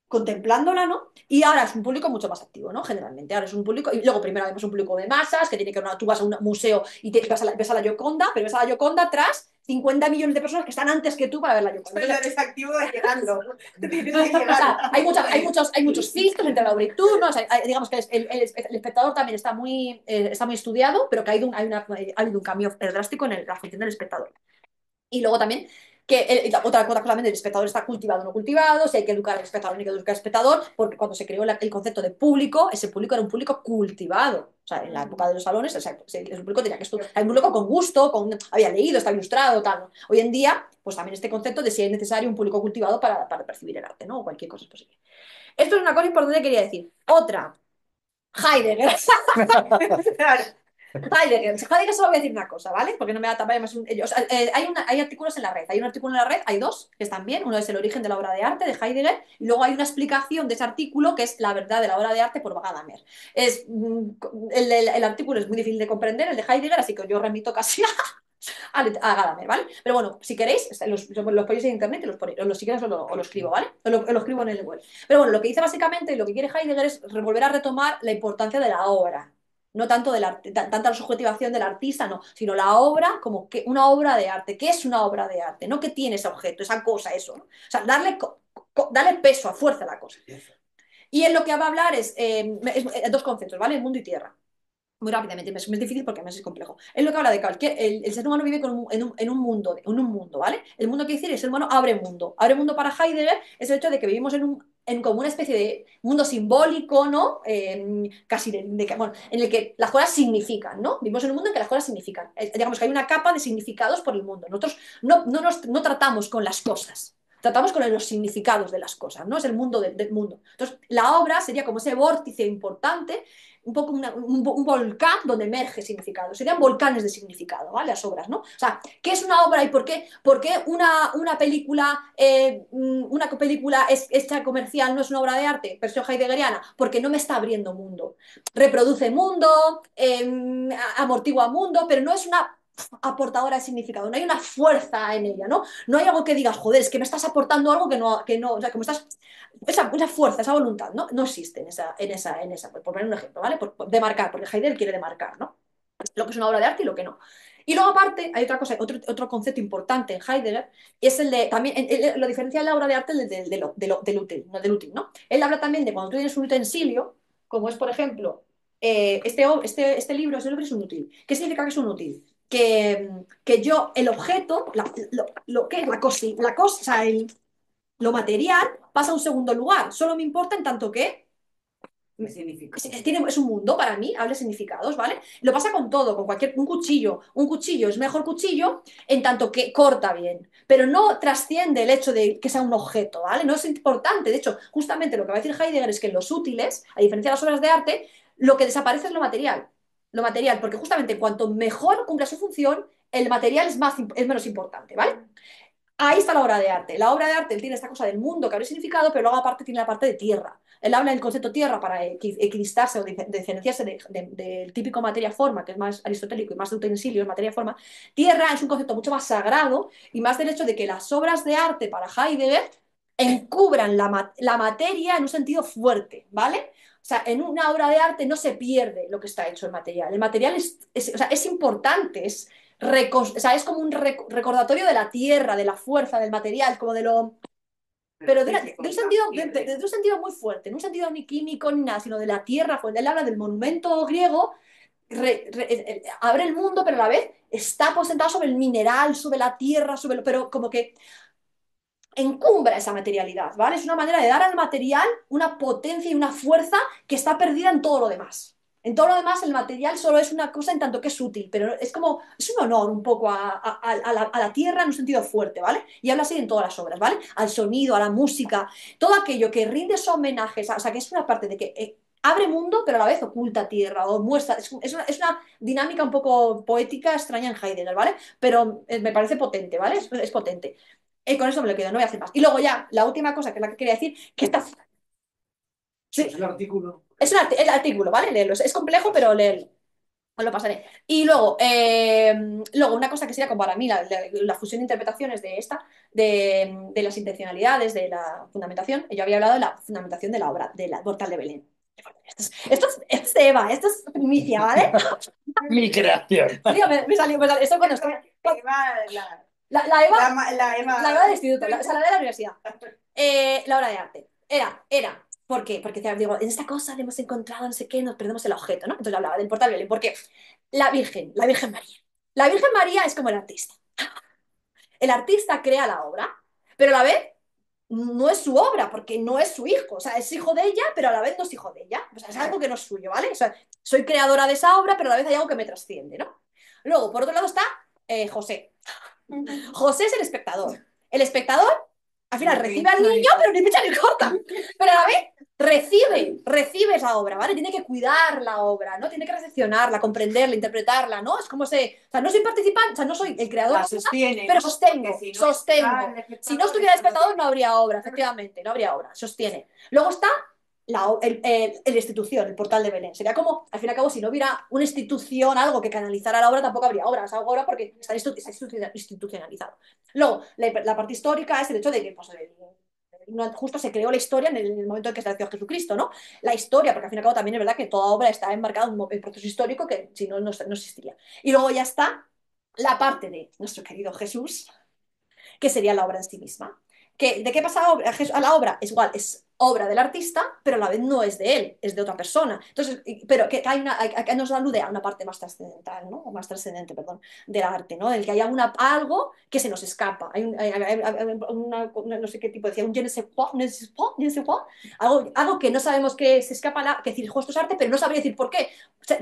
contemplándola, ¿no? Y ahora es un público mucho más activo, ¿no? Generalmente, ahora es un público, y luego primero además un público de masas, que tiene que, tú vas a un museo y ves a la Gioconda, pero ves a la Gioconda atrás 50 millones de personas que están antes que tú para ver la Gioconda. Pero eres activo de llegando. O sea, hay muchos filtros entre la obra y tú, ¿no? O sea, digamos que el espectador también está muy estudiado, pero que ha habido un cambio drástico en la función del espectador. Y luego también que otra cosa claramente el espectador está cultivado o no cultivado, si hay que educar al espectador, no hay que educar al espectador, porque cuando se creó el concepto de público, ese público era un público cultivado. O sea, en la época de los salones, o sea, el público tenía que estudiar, hay un público con gusto, había leído, está ilustrado, tal, ¿no? Hoy en día, pues también este concepto de si es necesario un público cultivado para percibir el arte, ¿no? O cualquier cosa es posible. Esto es una cosa importante que quería decir. Otra, Heidegger. Heidegger solo voy a decir una cosa, ¿vale? Porque no me da tapar más hay artículos en la red, hay un artículo en la red, hay 2 que están bien, uno es el origen de la obra de arte de Heidegger y luego hay una explicación de ese artículo que es la verdad de la obra de arte por Gadamer. El artículo es muy difícil de comprender, el de Heidegger, así que yo remito casi a Gadamer, ¿vale? Pero bueno, si queréis, los ponéis en internet y si queréis os lo escribo, ¿vale? Lo escribo en el web. Pero bueno, lo que dice básicamente y lo que quiere Heidegger es volver a retomar la importancia de la obra. No tanto tanta la subjetivación del artista, no, sino la obra como que una obra de arte. ¿Qué es una obra de arte? No que tiene ese objeto, esa cosa, eso, ¿no? O sea, darle peso, a fuerza a la cosa. Y en lo que va a hablar es 2 conceptos, ¿vale? El mundo y tierra. Muy rápidamente, es difícil porque además es complejo. Es lo que habla de que el ser humano vive en un mundo, ¿vale? El mundo que decir, el ser humano abre mundo. Abre mundo para Heidegger es el hecho de que vivimos como una especie de mundo simbólico, ¿no? Casi bueno, en el que las cosas significan, ¿no? Vivimos en un mundo en que las cosas significan. Digamos que hay una capa de significados por el mundo. Nosotros no tratamos con las cosas. Tratamos con los significados de las cosas, ¿no? Es el mundo del mundo. Entonces, la obra sería como ese vórtice importante un poco un volcán donde emerge significado. Serían volcanes de significado, ¿vale? Las obras, ¿no? O sea, ¿qué es una obra y por qué una película es hecha comercial no es una obra de arte, versión heideggeriana? Porque no me está abriendo mundo. Reproduce mundo, amortigua mundo, pero no es una aportadora de significado, no hay una fuerza en ella, ¿no? No hay algo que digas, joder, es que me estás aportando algo que no, o sea, que me estás esa fuerza, esa voluntad, ¿no? No existe por poner un ejemplo, ¿vale? Por demarcar, porque Heidegger quiere demarcar, ¿no? Lo que es una obra de arte y lo que no. Y luego aparte hay otra cosa, otro concepto importante en Heidegger, es el de, también, lo diferencia de la obra de arte del útil, ¿no? Él habla también de cuando tú tienes un utensilio, como es, por ejemplo, este libro es un útil. ¿Qué significa que es un útil? Que yo, el objeto, lo que es la cosa, o sea, lo material pasa a un segundo lugar. Solo me importa en tanto que ¿Qué significa? Es un mundo para mí, habla de significados, ¿vale? Lo pasa con todo, con un cuchillo. Un cuchillo es mejor cuchillo en tanto que corta bien, pero no trasciende el hecho de que sea un objeto, ¿vale? No es importante. De hecho, justamente lo que va a decir Heidegger es que en los útiles, a diferencia de las obras de arte, lo que desaparece es lo material. Lo material, porque justamente cuanto mejor cumpla su función, el material es menos importante, ¿vale? Ahí está la obra de arte. La obra de arte él tiene esta cosa del mundo que abre significado, pero luego aparte tiene la parte de tierra. Él habla del concepto tierra para equidistarse o diferenciarse del típico materia-forma, que es más aristotélico y más de utensilios, materia-forma. Tierra es un concepto mucho más sagrado y más del hecho de que las obras de arte para Heidegger encubran la materia en un sentido fuerte, ¿vale? O sea, en una obra de arte no se pierde lo que está hecho el material. El material o sea, es importante, o sea, es como un recordatorio de la tierra, de la fuerza, del material, como de lo... Pero de un sentido muy fuerte, no un sentido ni químico ni nada, sino de la tierra. Pues él habla del monumento griego, abre el mundo, pero a la vez está aposentado sobre el mineral, sobre la tierra, pero como que encumbra esa materialidad, ¿vale? Es una manera de dar al material una potencia y una fuerza que está perdida en todo lo demás. En todo lo demás el material solo es una cosa en tanto que es útil, pero es como, es un honor un poco a la tierra en un sentido fuerte, ¿vale? Y habla así en todas las obras, ¿vale? Al sonido, a la música, todo aquello que rinde esos homenajes, o sea, que es una parte de que abre mundo, pero a la vez oculta tierra o muestra, es una dinámica un poco poética extraña en Heidegger, ¿vale? Pero me parece potente, ¿vale? Es potente. Con eso me lo quedo, no voy a hacer más. Y luego ya, la última cosa que es la que quería decir, que está... Sí, Es el artículo. es el artículo, ¿vale? Léelo. Es complejo, pero léelo. Os lo pasaré. Y luego una cosa que sería como para mí la fusión de interpretaciones de esta, de las intencionalidades, de la fundamentación. Yo había hablado de la fundamentación de la obra, de la Portal de Belén. Esto es de Eva, esto es primicia, ¿vale? Mi creación. Tío, me salió. Esto cuando Eva, la Eva, la Eva. la Eva del instituto, o sea, la de la universidad. La obra de arte. Era. ¿Por qué? Porque digo, en esta cosa le hemos encontrado no sé qué, nos perdemos el objeto, ¿no? Entonces hablaba del portal violín. ¿Por qué? La Virgen María. La Virgen María es como el artista. El artista crea la obra, pero a la vez no es su obra, porque no es su hijo. O sea, es hijo de ella, pero a la vez no es hijo de ella. O sea, es algo que no es suyo, ¿vale? O sea, soy creadora de esa obra, pero a la vez hay algo que me trasciende, ¿no? Luego, por otro lado está José. José es el espectador. El espectador, al final, recibe al niño, pero ni mecha ni corta. Pero a la vez recibe esa obra, ¿vale? Tiene que cuidar la obra, ¿no? Tiene que recepcionarla, comprenderla, interpretarla, ¿no? Es como se... O sea, no soy participante, o sea, no soy el creador, La sostiene, pero ¿no? sostengo, Porque si no sostengo. está el espectador, Si no estuviera el está espectador, no habría obra, efectivamente, no habría obra, sostiene. Luego está la institución, el portal de Belén. Sería como, al fin y al cabo, si no hubiera una institución, algo que canalizara la obra, tampoco habría obra. Es algo obra porque está institucionalizado. Luego, la parte histórica es el hecho de que pues, justo se creó la historia en el momento en que se nació Jesucristo, ¿no? La historia, porque al fin y al cabo también es verdad que toda obra está enmarcada en un proceso histórico que si no, no existiría. Y luego ya está la parte de nuestro querido Jesús, que sería la obra en sí misma. ¿De qué pasa a la obra? Es igual, es obra del artista, pero a la vez no es de él, es de otra persona. Entonces, pero que nos alude a una parte más trascendental, ¿no? O más trascendente, perdón, del arte, ¿no? El que hay algo que se nos escapa. Hay no sé qué tipo decía, un je ne sais quoi, algo que no sabemos que se escapa, que decir, esto es arte, pero no sabría decir por qué.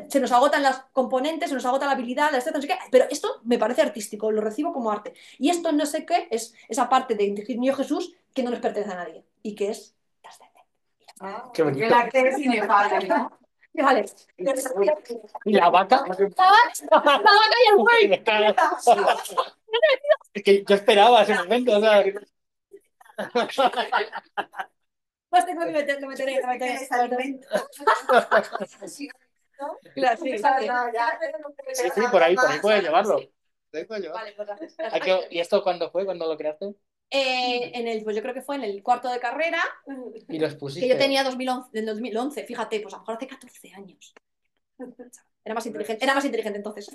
Se nos agotan las componentes, se nos agota la habilidad, no sé qué, pero esto me parece artístico, lo recibo como arte. Y esto no sé qué es esa parte de niño Jesús que no nos pertenece a nadie y que es trascendente. Qué bonito. el arte es inefable, ¿no? Vale. ¿Y la vaca? La vaca y el buey. Es que yo esperaba ese momento, o sea... Pues tengo que lo meteré. Es alimento. Claro, sí, Sí, sí, por ahí puedes llevarlo. Vale, pues gracias. ¿Y esto cuándo fue? ¿Cuándo lo creaste? Pues yo creo que fue en el cuarto de carrera, Y los que pusiste. yo tenía en 2011, fíjate, pues a lo mejor hace 14 años. Era más inteligente entonces.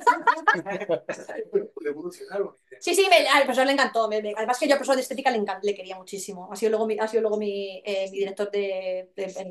Puede evolucionar. Sí, al profesor le encantó. Además que yo al profesor de estética le quería muchísimo. Ha sido luego mi director en